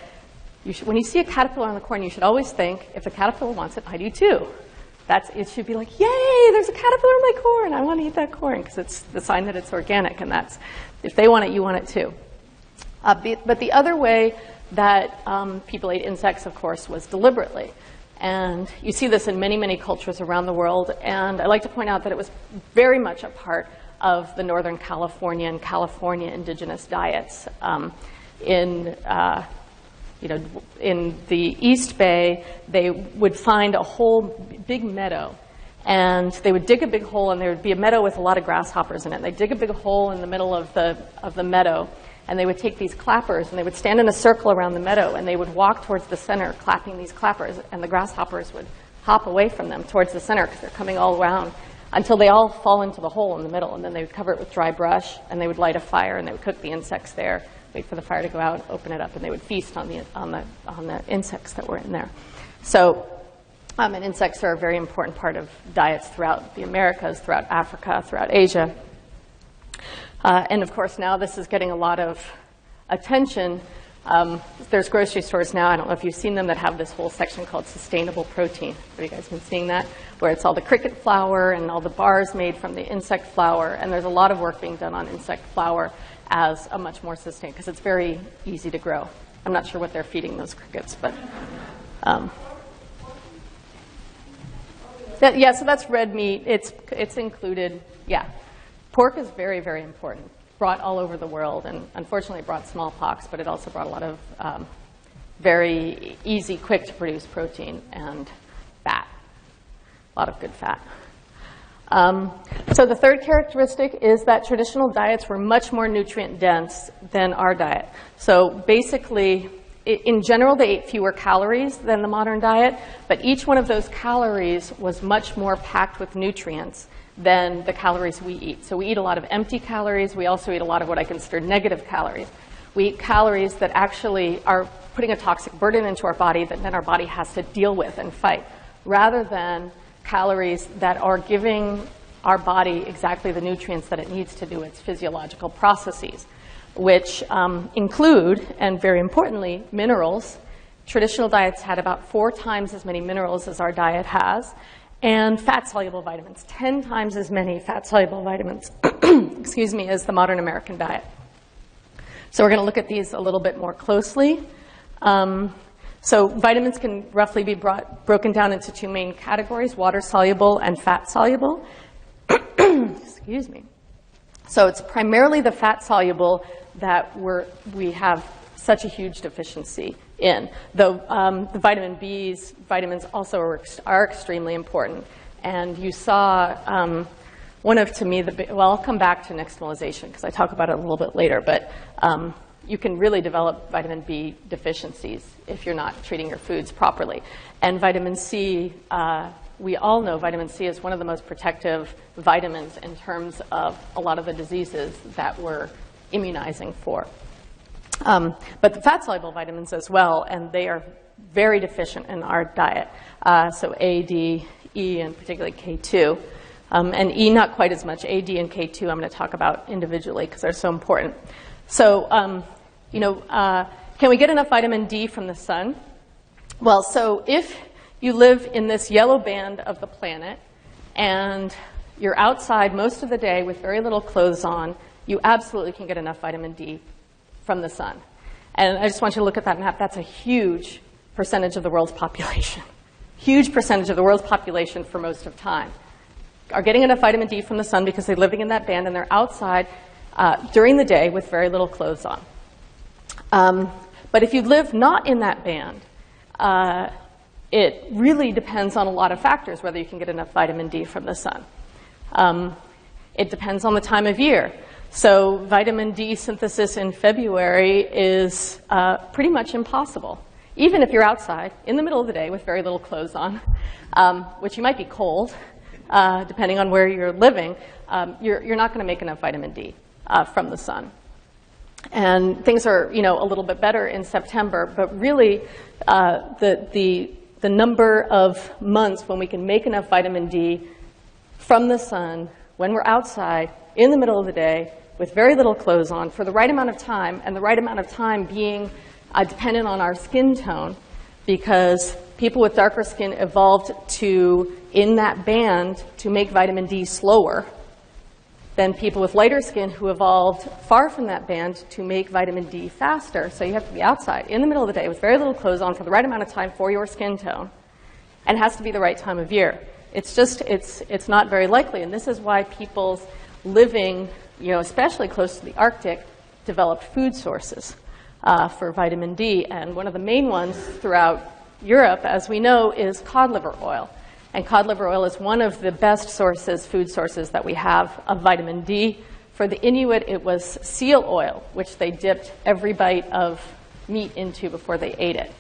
when you see a caterpillar on the corn, you should always think, if the caterpillar wants it, I do too. It should be like, yay, there's a caterpillar in my corn. I want to eat that corn, because it's the sign that it's organic, and if they want it, you want it too. But the other way that people ate insects, of course, was deliberately. And you see this in many, many cultures around the world. And I like to point out that it was very much a part of the Northern California and California indigenous diets. In the East Bay, they would find a whole big meadow. And they would dig a big hole, and there would be a meadow with a lot of grasshoppers in it. They'd dig a big hole in the middle of the meadow. And they would take these clappers, and they would stand in a circle around the meadow, and they would walk towards the center, clapping these clappers, and the grasshoppers would hop away from them towards the center, because they're coming all around, until they all fall into the hole in the middle. And then they would cover it with dry brush, and they would light a fire, and they would cook the insects there, wait for the fire to go out, open it up, and they would feast on the insects that were in there. So, and insects are a very important part of diets throughout the Americas, throughout Africa, throughout Asia. And of course, now this is getting a lot of attention. There's grocery stores now, I don't know if you've seen them, that have this whole section called sustainable protein. Have you guys been seeing that? Where it's all the cricket flour and all the bars made from the insect flour. And there's a lot of work being done on insect flour as a much more sustainable, because it's very easy to grow. I'm not sure what they're feeding those crickets, but yeah, so that's red meat. It's included, yeah. Pork is very, very important. Brought all over the world, and unfortunately it brought smallpox, but it also brought a lot of very easy, quick to produce protein and fat. A lot of good fat. So the third characteristic is that traditional diets were much more nutrient dense than our diet. So basically, in general, they ate fewer calories than the modern diet, but each one of those calories was much more packed with nutrients than the calories we eat. So we eat a lot of empty calories. We also eat a lot of what I consider negative calories. We eat calories that actually are putting a toxic burden into our body that then our body has to deal with and fight, rather than calories that are giving our body exactly the nutrients that it needs to do its physiological processes, which include, and very importantly, minerals. Traditional diets had about 4 times as many minerals as our diet has, and fat-soluble vitamins, 10 times as many fat-soluble vitamins, excuse me, as the modern American diet. So we're going to look at these a little bit more closely. So vitamins can roughly be broken down into two main categories, water-soluble and fat-soluble. Excuse me. So it's primarily the fat-soluble that we have such a huge deficiency in, though the vitamin B's, vitamins also are extremely important. And you saw one of, to me, well, I'll come back to nixtamalization because I talk about it a little bit later, but you can really develop vitamin B deficiencies if you're not treating your foods properly. And vitamin C, we all know vitamin C is one of the most protective vitamins in terms of a lot of the diseases that we're immunizing for. But the fat-soluble vitamins as well, and they are very deficient in our diet. So A, D, E, and particularly K2. And E, not quite as much. A, D, and K2 I'm going to talk about individually because they're so important. So, can we get enough vitamin D from the sun? Well, so if you live in this yellow band of the planet and you're outside most of the day with very little clothes on, you absolutely can get enough vitamin D from the sun. And I just want you to look at that map. That's a huge percentage of the world's population. Huge percentage of the world's population for most of time are getting enough vitamin D from the sun because they're living in that band and they're outside during the day with very little clothes on. But if you live not in that band, it really depends on a lot of factors whether you can get enough vitamin D from the sun. It depends on the time of year. So vitamin D synthesis in February is pretty much impossible, even if you're outside in the middle of the day with very little clothes on, which you might be cold, depending on where you're living. You're not going to make enough vitamin D from the sun. And things are, a little bit better in September, but really the number of months when we can make enough vitamin D from the sun when we're outside in the middle of the day with very little clothes on for the right amount of time, and the right amount of time being dependent on our skin tone, because people with darker skin evolved in that band to make vitamin D slower than people with lighter skin who evolved far from that band to make vitamin D faster. So you have to be outside in the middle of the day with very little clothes on for the right amount of time for your skin tone, and it has to be the right time of year. It's just, it's not very likely, and this is why people's living, especially close to the Arctic, developed food sources for vitamin D. And one of the main ones throughout Europe, as we know, is cod liver oil. And cod liver oil is one of the best food sources that we have of vitamin D. For the Inuit, it was seal oil, which they dipped every bite of meat into before they ate it.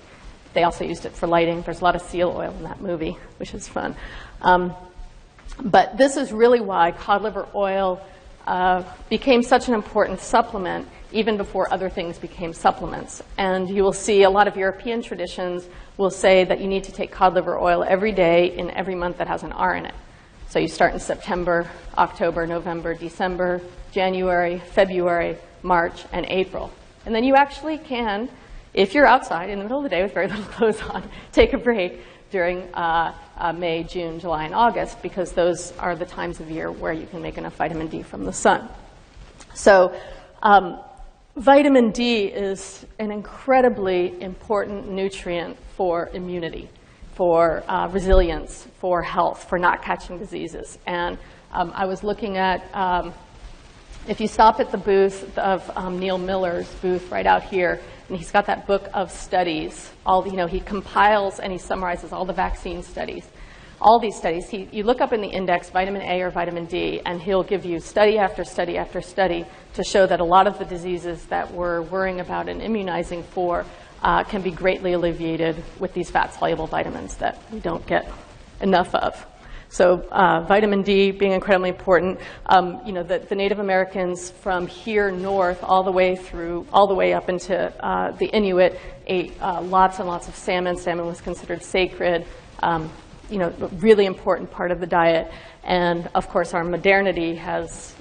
They also used it for lighting. There's a lot of seal oil in that movie, which is fun. But this is really why cod liver oil became such an important supplement even before other things became supplements. And you will see a lot of European traditions will say that you need to take cod liver oil every day in every month that has an R in it. So you start in September, October, November, December, January, February, March, and April. And then you actually can, if you're outside in the middle of the day with very little clothes on, take a break during May, June, July, and August, because those are the times of year where you can make enough vitamin D from the sun. So vitamin D is an incredibly important nutrient for immunity, for resilience, for health, for not catching diseases. And I was looking at, if you stop at the booth of Neil Miller's booth right out here, and he's got that book of studies. He compiles and he summarizes all the vaccine studies. All these studies, you look up in the index vitamin A or vitamin D, and he'll give you study after study after study to show that a lot of the diseases that we're worrying about and immunizing for can be greatly alleviated with these fat-soluble vitamins that we don't get enough of. So vitamin D being incredibly important. The Native Americans from here north all the way up into the Inuit ate lots and lots of salmon. Salmon was considered sacred. A really important part of the diet. And of course, our modernity has,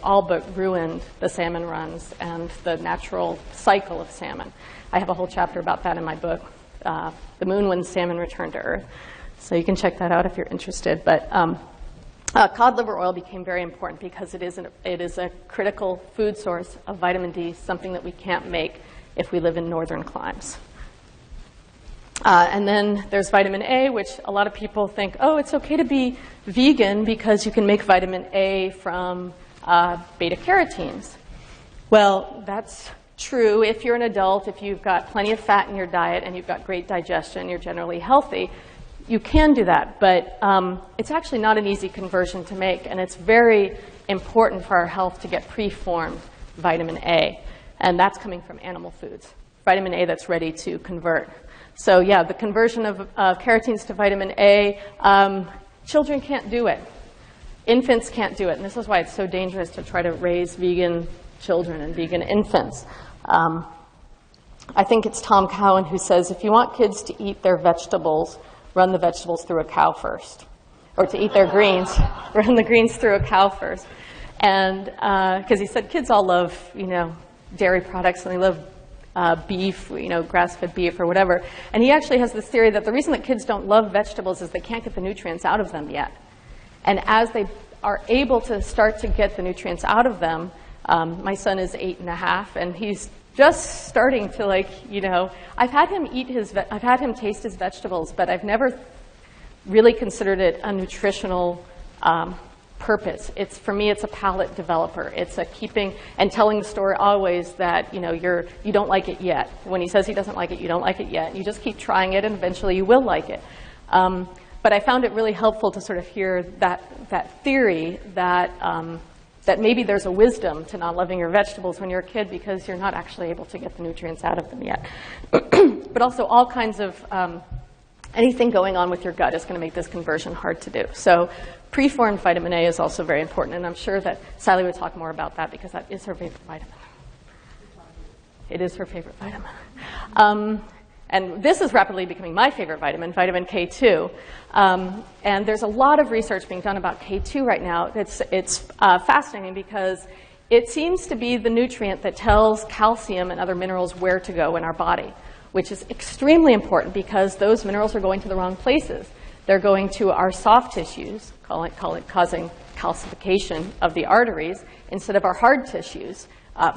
all but ruined the salmon runs and the natural cycle of salmon. I have a whole chapter about that in my book, The Moon When Salmon Returned to Earth. So you can check that out if you're interested. But cod liver oil became very important because it is a critical food source of vitamin D, something that we can't make if we live in northern climes. And then there's vitamin A, which a lot of people think, oh, it's okay to be vegan because you can make vitamin A from beta-carotenes. Well, that's true if you're an adult, if you've got plenty of fat in your diet and you've got great digestion, you're generally healthy, you can do that. But it's actually not an easy conversion to make, and it's very important for our health to get preformed vitamin A. And that's coming from animal foods, vitamin A that's ready to convert. So yeah, the conversion of carotenes to vitamin A, children can't do it. Infants can't do it, and this is why it's so dangerous to try to raise vegan children and vegan infants. I think it's Tom Cowan who says, if you want kids to eat their vegetables, run the vegetables through a cow first. Or to eat their greens, run the greens through a cow first. And because he said kids all love, dairy products, and they love beef, grass-fed beef or whatever. And he actually has this theory that the reason that kids don't love vegetables is they can't get the nutrients out of them yet. And as they are able to start to get the nutrients out of them, my son is 8.5, and he's just starting to I've had him taste his vegetables, but I've never really considered it a nutritional purpose. For me, it's a palate developer. It's a keeping and telling the story always that you don't like it yet. When he says he doesn't like it, you don't like it yet. You just keep trying it, and eventually you will like it. But I found it really helpful to sort of hear that theory that that maybe there's a wisdom to not loving your vegetables when you're a kid because you're not actually able to get the nutrients out of them yet. But also all kinds of anything going on with your gut is going to make this conversion hard to do. So preformed vitamin A is also very important, and I'm sure that Sally would talk more about that because that is her favorite vitamin. It is her favorite vitamin. And this is rapidly becoming my favorite vitamin, vitamin K2. And there's a lot of research being done about K2 right now. It's fascinating because it seems to be the nutrient that tells calcium and other minerals where to go in our body, which is extremely important because those minerals are going to the wrong places. They're going to our soft tissues, causing calcification of the arteries, instead of our hard tissues,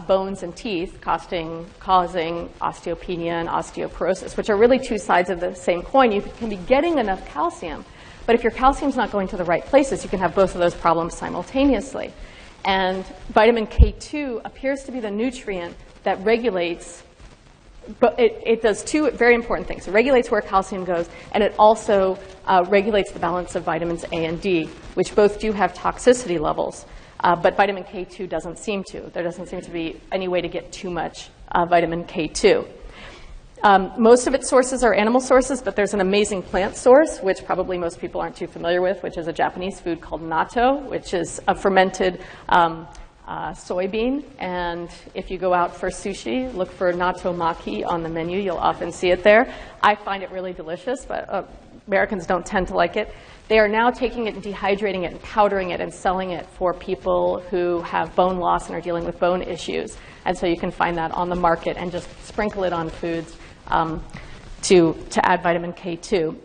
bones and teeth, causing osteopenia and osteoporosis, which are really two sides of the same coin. You can be getting enough calcium, but if your calcium's not going to the right places, you can have both of those problems simultaneously. And vitamin K2 appears to be the nutrient that regulates, but it does two very important things. It regulates where calcium goes, and it also regulates the balance of vitamins A and D, which both do have toxicity levels. But vitamin K2 doesn't seem to. There doesn't seem to be any way to get too much vitamin K2. Most of its sources are animal sources, but there's an amazing plant source, which probably most people aren't too familiar with, which is a Japanese food called natto, which is a fermented soybean. And if you go out for sushi, look for natto maki on the menu. You'll often see it there. I find it really delicious, but Americans don't tend to like it. They are now taking it and dehydrating it and powdering it and selling it for people who have bone loss and are dealing with bone issues. And so you can find that on the market and just sprinkle it on foods to add vitamin K2.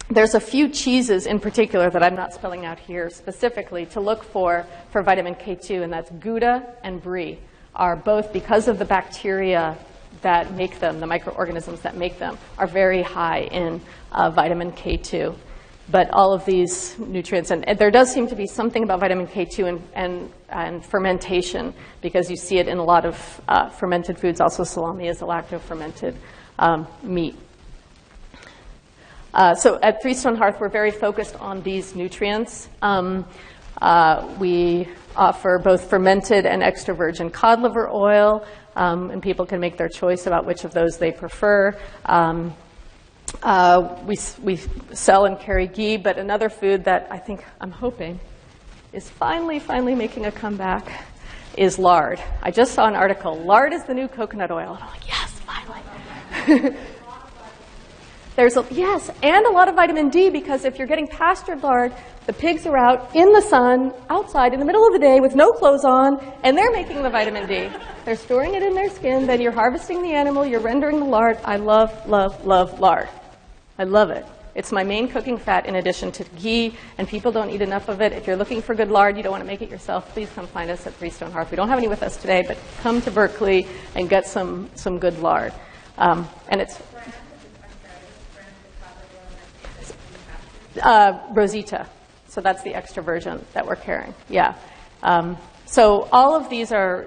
There's a few cheeses in particular that I'm not spelling out here specifically to look for vitamin K2, and that's Gouda and Brie, are both, because of the bacteria that make them, the microorganisms that make them, are very high in vitamin K2. But all of these nutrients, and there does seem to be something about vitamin K2 and fermentation, because you see it in a lot of fermented foods. Also, salami is a lacto-fermented meat. So at Three Stone Hearth, we're very focused on these nutrients. We offer both fermented and extra virgin cod liver oil, and people can make their choice about which of those they prefer. We sell and carry ghee, but another food that I'm hoping is finally making a comeback is lard. I just saw an article, lard is the new coconut oil. And I'm like, yes, finally. Yes, and a lot of vitamin D, because if you're getting pastured lard, the pigs are out in the sun, outside, in the middle of the day with no clothes on, and they're making the vitamin D. They're storing it in their skin, then you're harvesting the animal, you're rendering the lard. I love, love, love lard. I love it. It's my main cooking fat in addition to ghee, and people don't eat enough of it. If you're looking for good lard, you don't want to make it yourself, please come find us at Three Stone Hearth. We don't have any with us today, but come to Berkeley and get some good lard. And it's... Rosita. So that's the extra version that we're carrying. Yeah. So all of these are,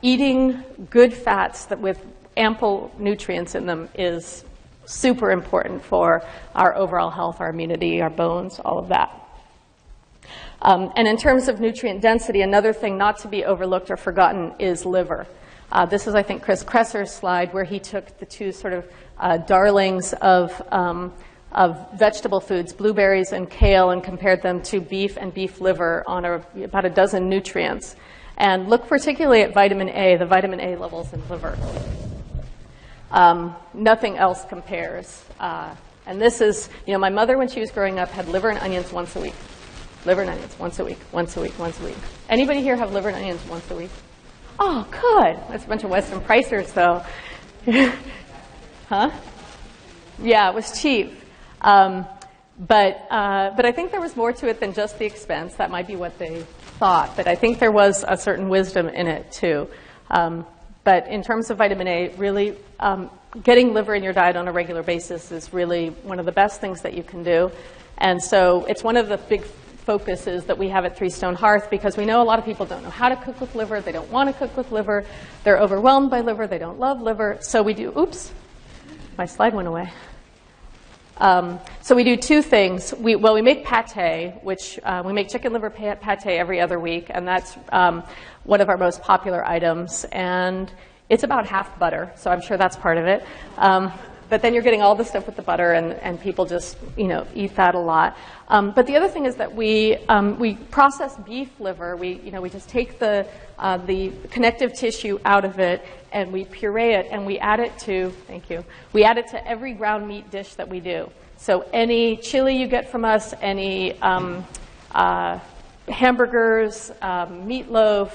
eating good fats that with ample nutrients in them is super important for our overall health, our immunity, our bones, all of that. And in terms of nutrient density, another thing not to be overlooked or forgotten is liver. This is, I think, Chris Kresser's slide where he took the two sort of darlings of vegetable foods, blueberries and kale, and compared them to beef and beef liver on about a dozen nutrients. And look particularly at vitamin A, the vitamin A levels in liver. Nothing else compares. And this is, my mother when she was growing up had liver and onions once a week. Liver and onions once a week, once a week, once a week. Anybody here have liver and onions once a week? Oh, good. That's a bunch of Weston Pricers, though. Huh? Yeah, it was cheap. But I think there was more to it than just the expense. That might be what they thought. But I think there was a certain wisdom in it, too. But in terms of vitamin A, really getting liver in your diet on a regular basis is really one of the best things that you can do. And so it's one of the big focuses that we have at Three Stone Hearth, because we know a lot of people don't know how to cook with liver. They don't want to cook with liver. They're overwhelmed by liver. They don't love liver. So we do, oops, my slide went away. So we do two things. We make pate, which we make chicken liver pate every other week, and that's one of our most popular items. And it's about half butter, so I'm sure that's part of it. But then you're getting all the stuff with the butter, and people just eat that a lot. But the other thing is that we process beef liver. We just take the connective tissue out of it, and we puree it, and we add it to every ground meat dish that we do. So any chili you get from us, any hamburgers, meatloaf,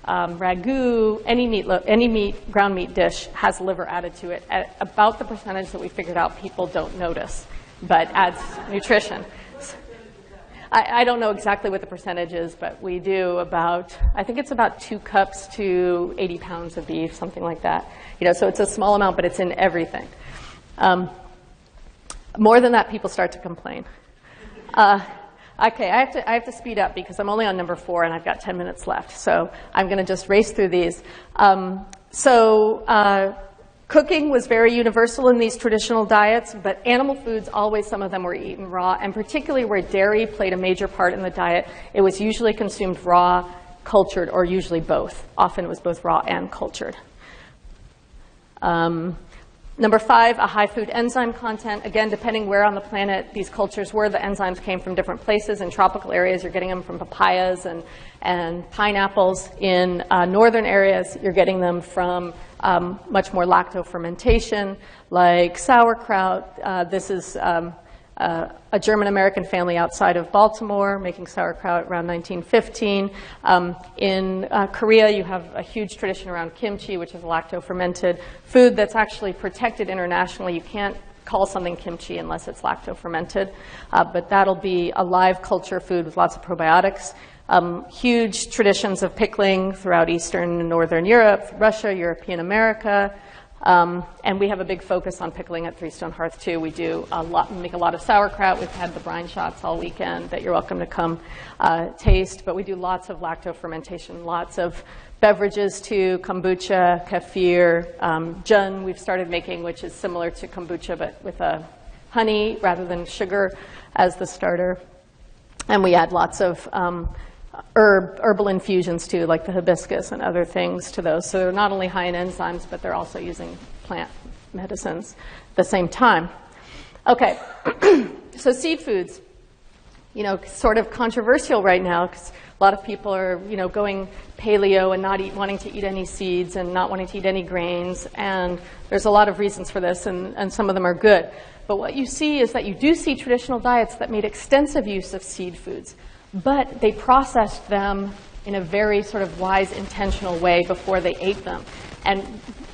ragu, any ground meat dish has liver added to it at about the percentage that we figured out people don't notice, but adds nutrition. I don't know exactly what the percentage is, but we do I think it's about 2 cups to 80 pounds of beef, something like that. So it's a small amount, but it's in everything. More than that, people start to complain. Okay, I have to speed up because I'm only on number 4 and I've got 10 minutes left. So I'm going to just race through these. Cooking was very universal in these traditional diets, but animal foods, always some of them were eaten raw, and particularly where dairy played a major part in the diet, it was usually consumed raw, cultured, or usually both. Often it was both raw and cultured. Number 5, a high food enzyme content. Again, depending where on the planet these cultures were, the enzymes came from different places. In tropical areas, you're getting them from papayas and pineapples. In northern areas, you're getting them from much more lacto-fermentation, like sauerkraut. This is a German-American family outside of Baltimore making sauerkraut around 1915. In Korea, you have a huge tradition around kimchi, which is a lacto-fermented food that's actually protected internationally. You can't call something kimchi unless it's lacto-fermented, but that'll be a live culture food with lots of probiotics. Huge traditions of pickling throughout Eastern and Northern Europe, Russia, European America. And we have a big focus on pickling at Three Stone Hearth, too. We make a lot of sauerkraut. We've had the brine shots all weekend that you're welcome to come taste. But we do lots of lacto-fermentation, lots of beverages, too, kombucha, kefir, jun we've started making, which is similar to kombucha, but with honey rather than sugar as the starter. And we add lots of herbal infusions too, like the hibiscus and other things to those. So they're not only high in enzymes, but they're also using plant medicines at the same time. Okay, so seed foods, sort of controversial right now because a lot of people are, going paleo and not wanting to eat any seeds and not wanting to eat any grains. And there's a lot of reasons for this, and some of them are good. But what you see is that you do see traditional diets that made extensive use of seed foods, but they processed them in a very sort of wise, intentional way before they ate them. And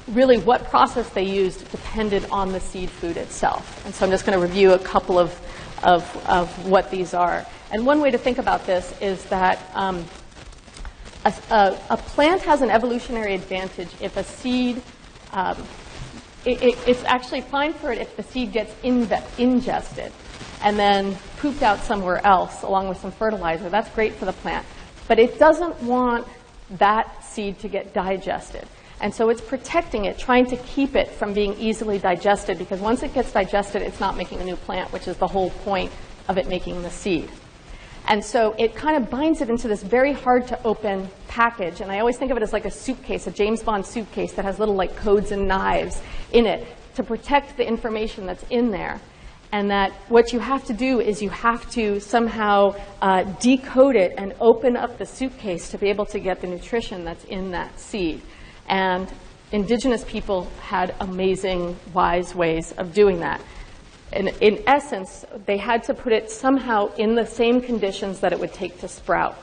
really what process they used depended on the seed food itself. And so I'm just going to review a couple of what these are. And one way to think about this is that a plant has an evolutionary advantage if a seed, it's actually fine for it if the seed gets ingested. and then pooped out somewhere else along with some fertilizer. That's great for the plant. But it doesn't want that seed to get digested. And so it's protecting it, trying to keep it from being easily digested, because once it gets digested, it's not making a new plant, which is the whole point of it making the seed. And so it kind of binds it into this very hard to open package. And I always think of it as like a suitcase, a James Bond suitcase that has little like codes and knives in it to protect the information that's in there. And that what you have to do is you have to somehow decode it and open up the suitcase to be able to get the nutrition that's in that seed. And indigenous people had amazing, wise ways of doing that. And in essence, they had to put it somehow in the same conditions that it would take to sprout,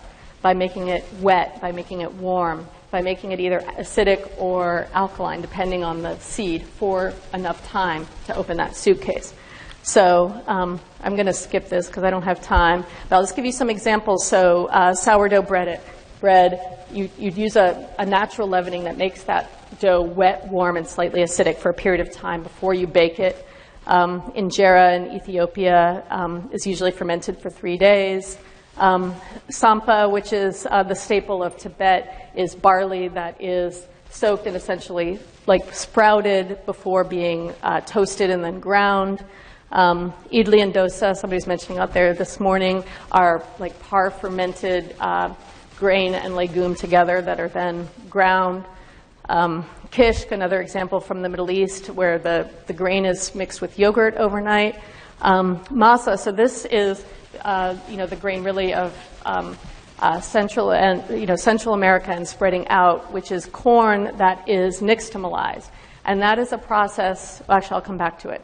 by making it wet, by making it warm, by making it either acidic or alkaline, depending on the seed, for enough time to open that suitcase. So I'm going to skip this because I don't have time, but I'll just give you some examples. So sourdough bread, you'd use a natural leavening that makes that dough wet, warm, and slightly acidic for a period of time before you bake it. Injera in Ethiopia is usually fermented for 3 days. Sampa, which is the staple of Tibet, is barley that is soaked and essentially like sprouted before being toasted and then ground. Idli and dosa, somebody's mentioning out there this morning, are like par fermented grain and legume together that are then ground. Kishk, another example from the Middle East, where the grain is mixed with yogurt overnight. Masa, so this is the grain really of Central America and spreading out, which is corn that is nixtamalized, and that is a process. Actually, I'll come back to it.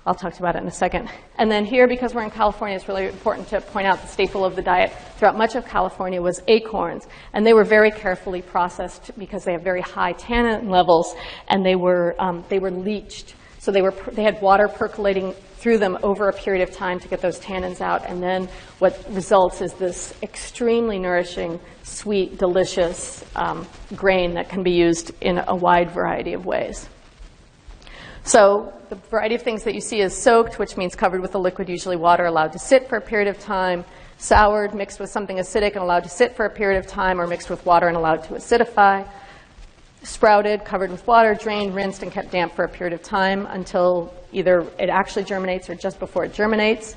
I'll talk to you about it in a second. And then here, because we're in California, it's really important to point out the staple of the diet throughout much of California was acorns. And they were very carefully processed because they have very high tannin levels, and they were leached. So they had water percolating through them over a period of time to get those tannins out. And then what results is this extremely nourishing, sweet, delicious grain that can be used in a wide variety of ways. So the variety of things that you see is soaked, which means covered with a liquid, usually water, allowed to sit for a period of time. Soured, mixed with something acidic and allowed to sit for a period of time, or mixed with water and allowed to acidify. Sprouted, covered with water, drained, rinsed, and kept damp for a period of time until either it actually germinates or just before it germinates.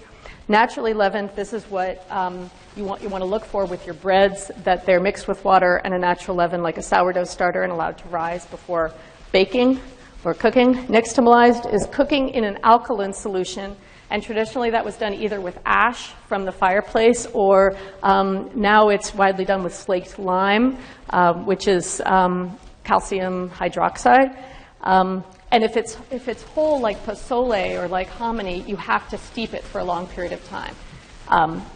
Naturally leavened, this is what you want to look for with your breads, that they're mixed with water and a natural leaven like a sourdough starter and allowed to rise before baking or cooking. Nixtamalized is cooking in an alkaline solution, and traditionally that was done either with ash from the fireplace, or now it's widely done with slaked lime, which is calcium hydroxide. And if it's whole like pozole or like hominy, you have to steep it for a long period of time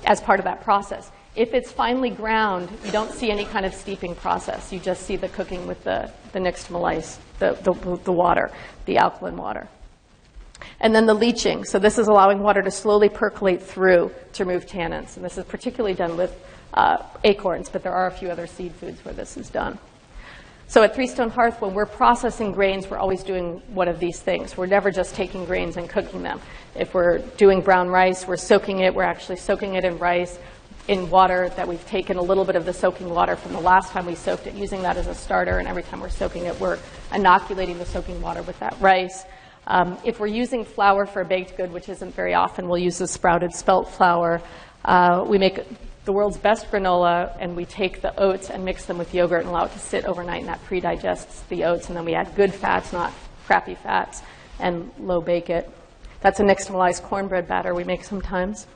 as part of that process. If it's finely ground, you don't see any kind of steeping process. You just see the cooking with the nixtamalized, the water, the alkaline water. And then the leaching. So this is allowing water to slowly percolate through to remove tannins. And this is particularly done with acorns, but there are a few other seed foods where this is done. So at Three Stone Hearth, when we're processing grains, we're always doing one of these things. We're never just taking grains and cooking them. If we're doing brown rice, we're soaking it. We're actually soaking it in rice, in water that we've taken a little bit of the soaking water from the last time we soaked it, using that as a starter, and every time we're soaking it, we're inoculating the soaking water with that rice. If we're using flour for a baked good, which isn't very often, we'll use the sprouted spelt flour. We make the world's best granola, and we take the oats and mix them with yogurt and allow it to sit overnight, and that pre-digests the oats, and then we add good fats, not crappy fats, and low bake it. That's a nixtamalized cornbread batter we make sometimes.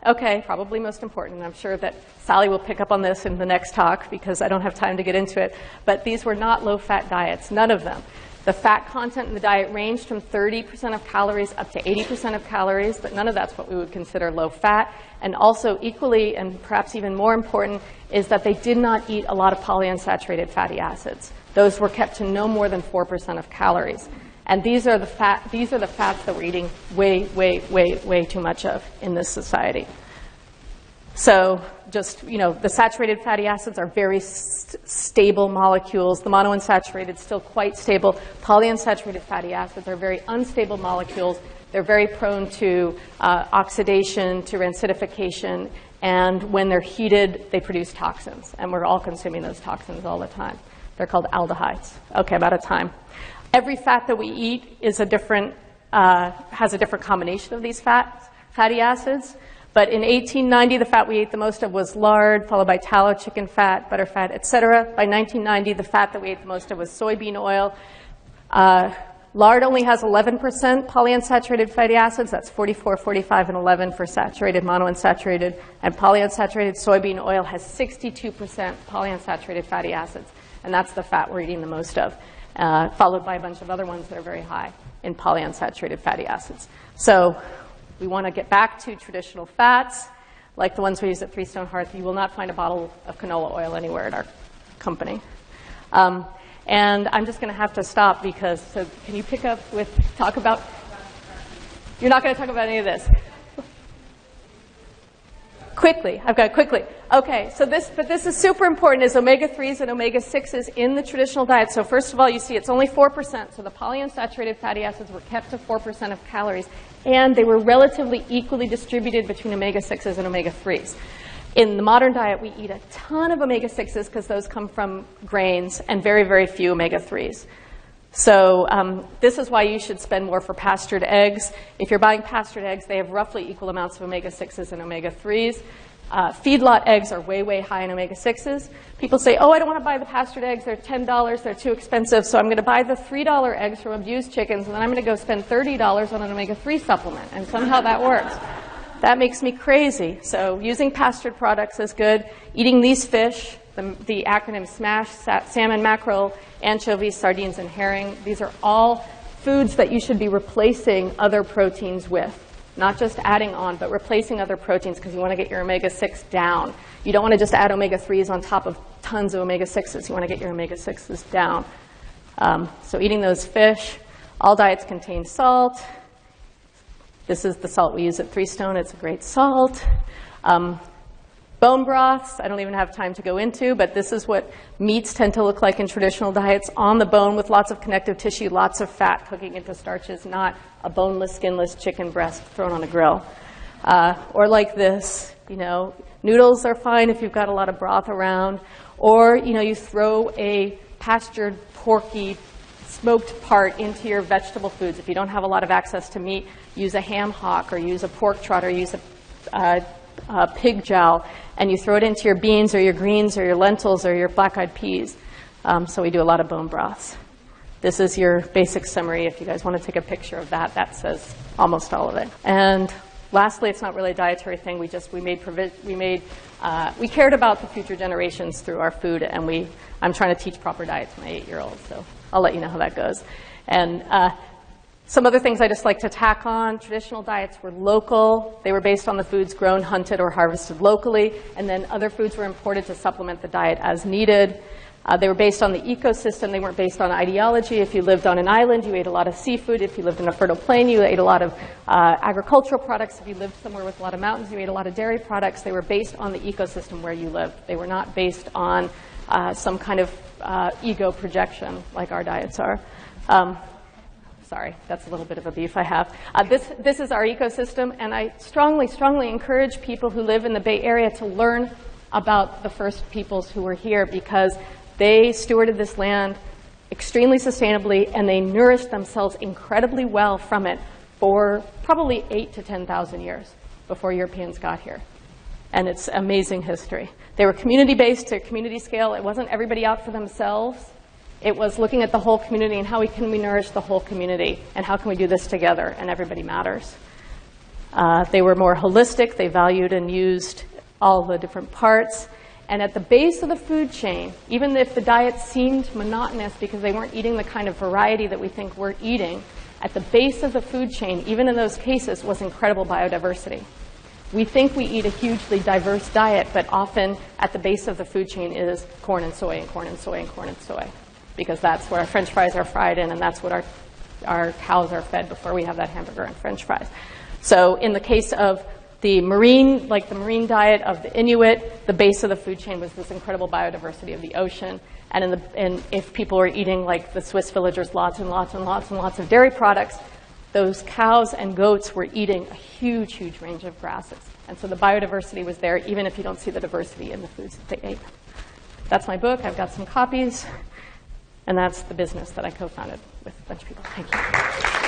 Okay, probably most important, and I'm sure that Sally will pick up on this in the next talk because I don't have time to get into it, but these were not low-fat diets, none of them. The fat content in the diet ranged from 30% of calories up to 80% of calories, but none of that's what we would consider low-fat. And also equally, and perhaps even more important, is that they did not eat a lot of polyunsaturated fatty acids. Those were kept to no more than 4% of calories. And these are the fats that we're eating way too much of in this society. So just, the saturated fatty acids are very stable molecules. The monounsaturated, still quite stable. Polyunsaturated fatty acids are very unstable molecules They're very prone to oxidation, to rancidification, and when they're heated, they produce toxins, and we're all consuming those toxins all the time. They're called aldehydes. Okay, I'm out of time. Every fat that we eat is a different, has a different combination of these fatty acids. But in 1890, the fat we ate the most of was lard, followed by tallow, chicken fat, butter fat, etc. By 1990, the fat that we ate the most of was soybean oil. Lard only has 11% polyunsaturated fatty acids. That's 44, 45, and 11 for saturated, monounsaturated. And polyunsaturated soybean oil has 62% polyunsaturated fatty acids. And that's the fat we're eating the most of, followed by a bunch of other ones that are very high in polyunsaturated fatty acids. So we want to get back to traditional fats, like the ones we use at Three Stone Hearth. You will not find a bottle of canola oil anywhere at our company. And I'm just going to have to stop because, so can you pick up with, talk about, you're not going to talk about any of this. Quickly, I've got quickly. Okay, so this is super important, is omega-3s and omega-6s in the traditional diet. So first of all, you see it's only 4%, so the polyunsaturated fatty acids were kept to 4% of calories, and they were relatively equally distributed between omega-6s and omega-3s. In the modern diet, we eat a ton of omega-6s because those come from grains, and very, very few omega-3s. So this is why you should spend more for pastured eggs. If you're buying pastured eggs, they have roughly equal amounts of omega-6s and omega-3s. Feedlot eggs are way, way high in omega-6s. People say, oh, I don't want to buy the pastured eggs. They're $10. They're too expensive. So I'm going to buy the $3 eggs from abused chickens, and then I'm going to go spend $30 on an omega-3 supplement. And somehow that works. That makes me crazy. So using pastured products is good. Eating these fish, the acronym SMASH, salmon, mackerel, anchovies, sardines, and herring, these are all foods that you should be replacing other proteins with. Not just adding on, but replacing other proteins because you want to get your omega-6 down. You don't want to just add omega-3s on top of tons of omega-6s. You want to get your omega-6s down. So eating those fish. All diets contain salt. This is the salt we use at Three Stone. It's a great salt. Bone broths, I don't even have time to go into, but this is what meats tend to look like in traditional diets, on the bone with lots of connective tissue, lots of fat cooking into starches, not a boneless, skinless chicken breast thrown on a grill. Or like this, noodles are fine if you've got a lot of broth around. Or, you throw a pastured, porky, smoked part into your vegetable foods. If you don't have a lot of access to meat, use a ham hock or use a pork trot or use a pig jowl, and you throw it into your beans or your greens or your lentils or your black-eyed peas. So we do a lot of bone broths. This is your basic summary. If you guys want to take a picture of that, that says almost all of it. And lastly, it's not really a dietary thing. We cared about the future generations through our food, and I'm trying to teach proper diet to my 8-year-old, so I'll let you know how that goes. And some other things I just like to tack on. Traditional diets were local. They were based on the foods grown, hunted, or harvested locally, and then other foods were imported to supplement the diet as needed. They were based on the ecosystem. They weren't based on ideology. If you lived on an island, you ate a lot of seafood. If you lived in a fertile plain, you ate a lot of agricultural products. If you lived somewhere with a lot of mountains, you ate a lot of dairy products. They were based on the ecosystem where you lived. They were not based on some kind of ego projection like our diets are. Sorry, that's a little bit of a beef I have. This is our ecosystem, and I strongly, strongly encourage people who live in the Bay Area to learn about the first peoples who were here, because they stewarded this land extremely sustainably, and they nourished themselves incredibly well from it for probably 8,000 to 10,000 years before Europeans got here. And it's amazing history. They were community-based to community scale. It wasn't everybody out for themselves. It was looking at the whole community and how can we nourish the whole community, and how can we do this together, and everybody matters. They were more holistic. They valued and used all the different parts. And at the base of the food chain, even if the diet seemed monotonous because they weren't eating the kind of variety that we think we're eating, at the base of the food chain, even in those cases, was incredible biodiversity. We think we eat a hugely diverse diet, but often at the base of the food chain is corn and soy and corn and soy and corn and soy, because that's where our French fries are fried in, and that's what our cows are fed before we have that hamburger and French fries. So in the case of the marine, like the marine diet of the Inuit, the base of the food chain was this incredible biodiversity of the ocean. And if people were eating, like the Swiss villagers, lots and lots and lots and lots of dairy products, those cows and goats were eating a huge, huge range of grasses. And so the biodiversity was there, even if you don't see the diversity in the foods that they ate. That's my book. I've got some copies. And that's the business that I co-founded with a bunch of people. Thank you.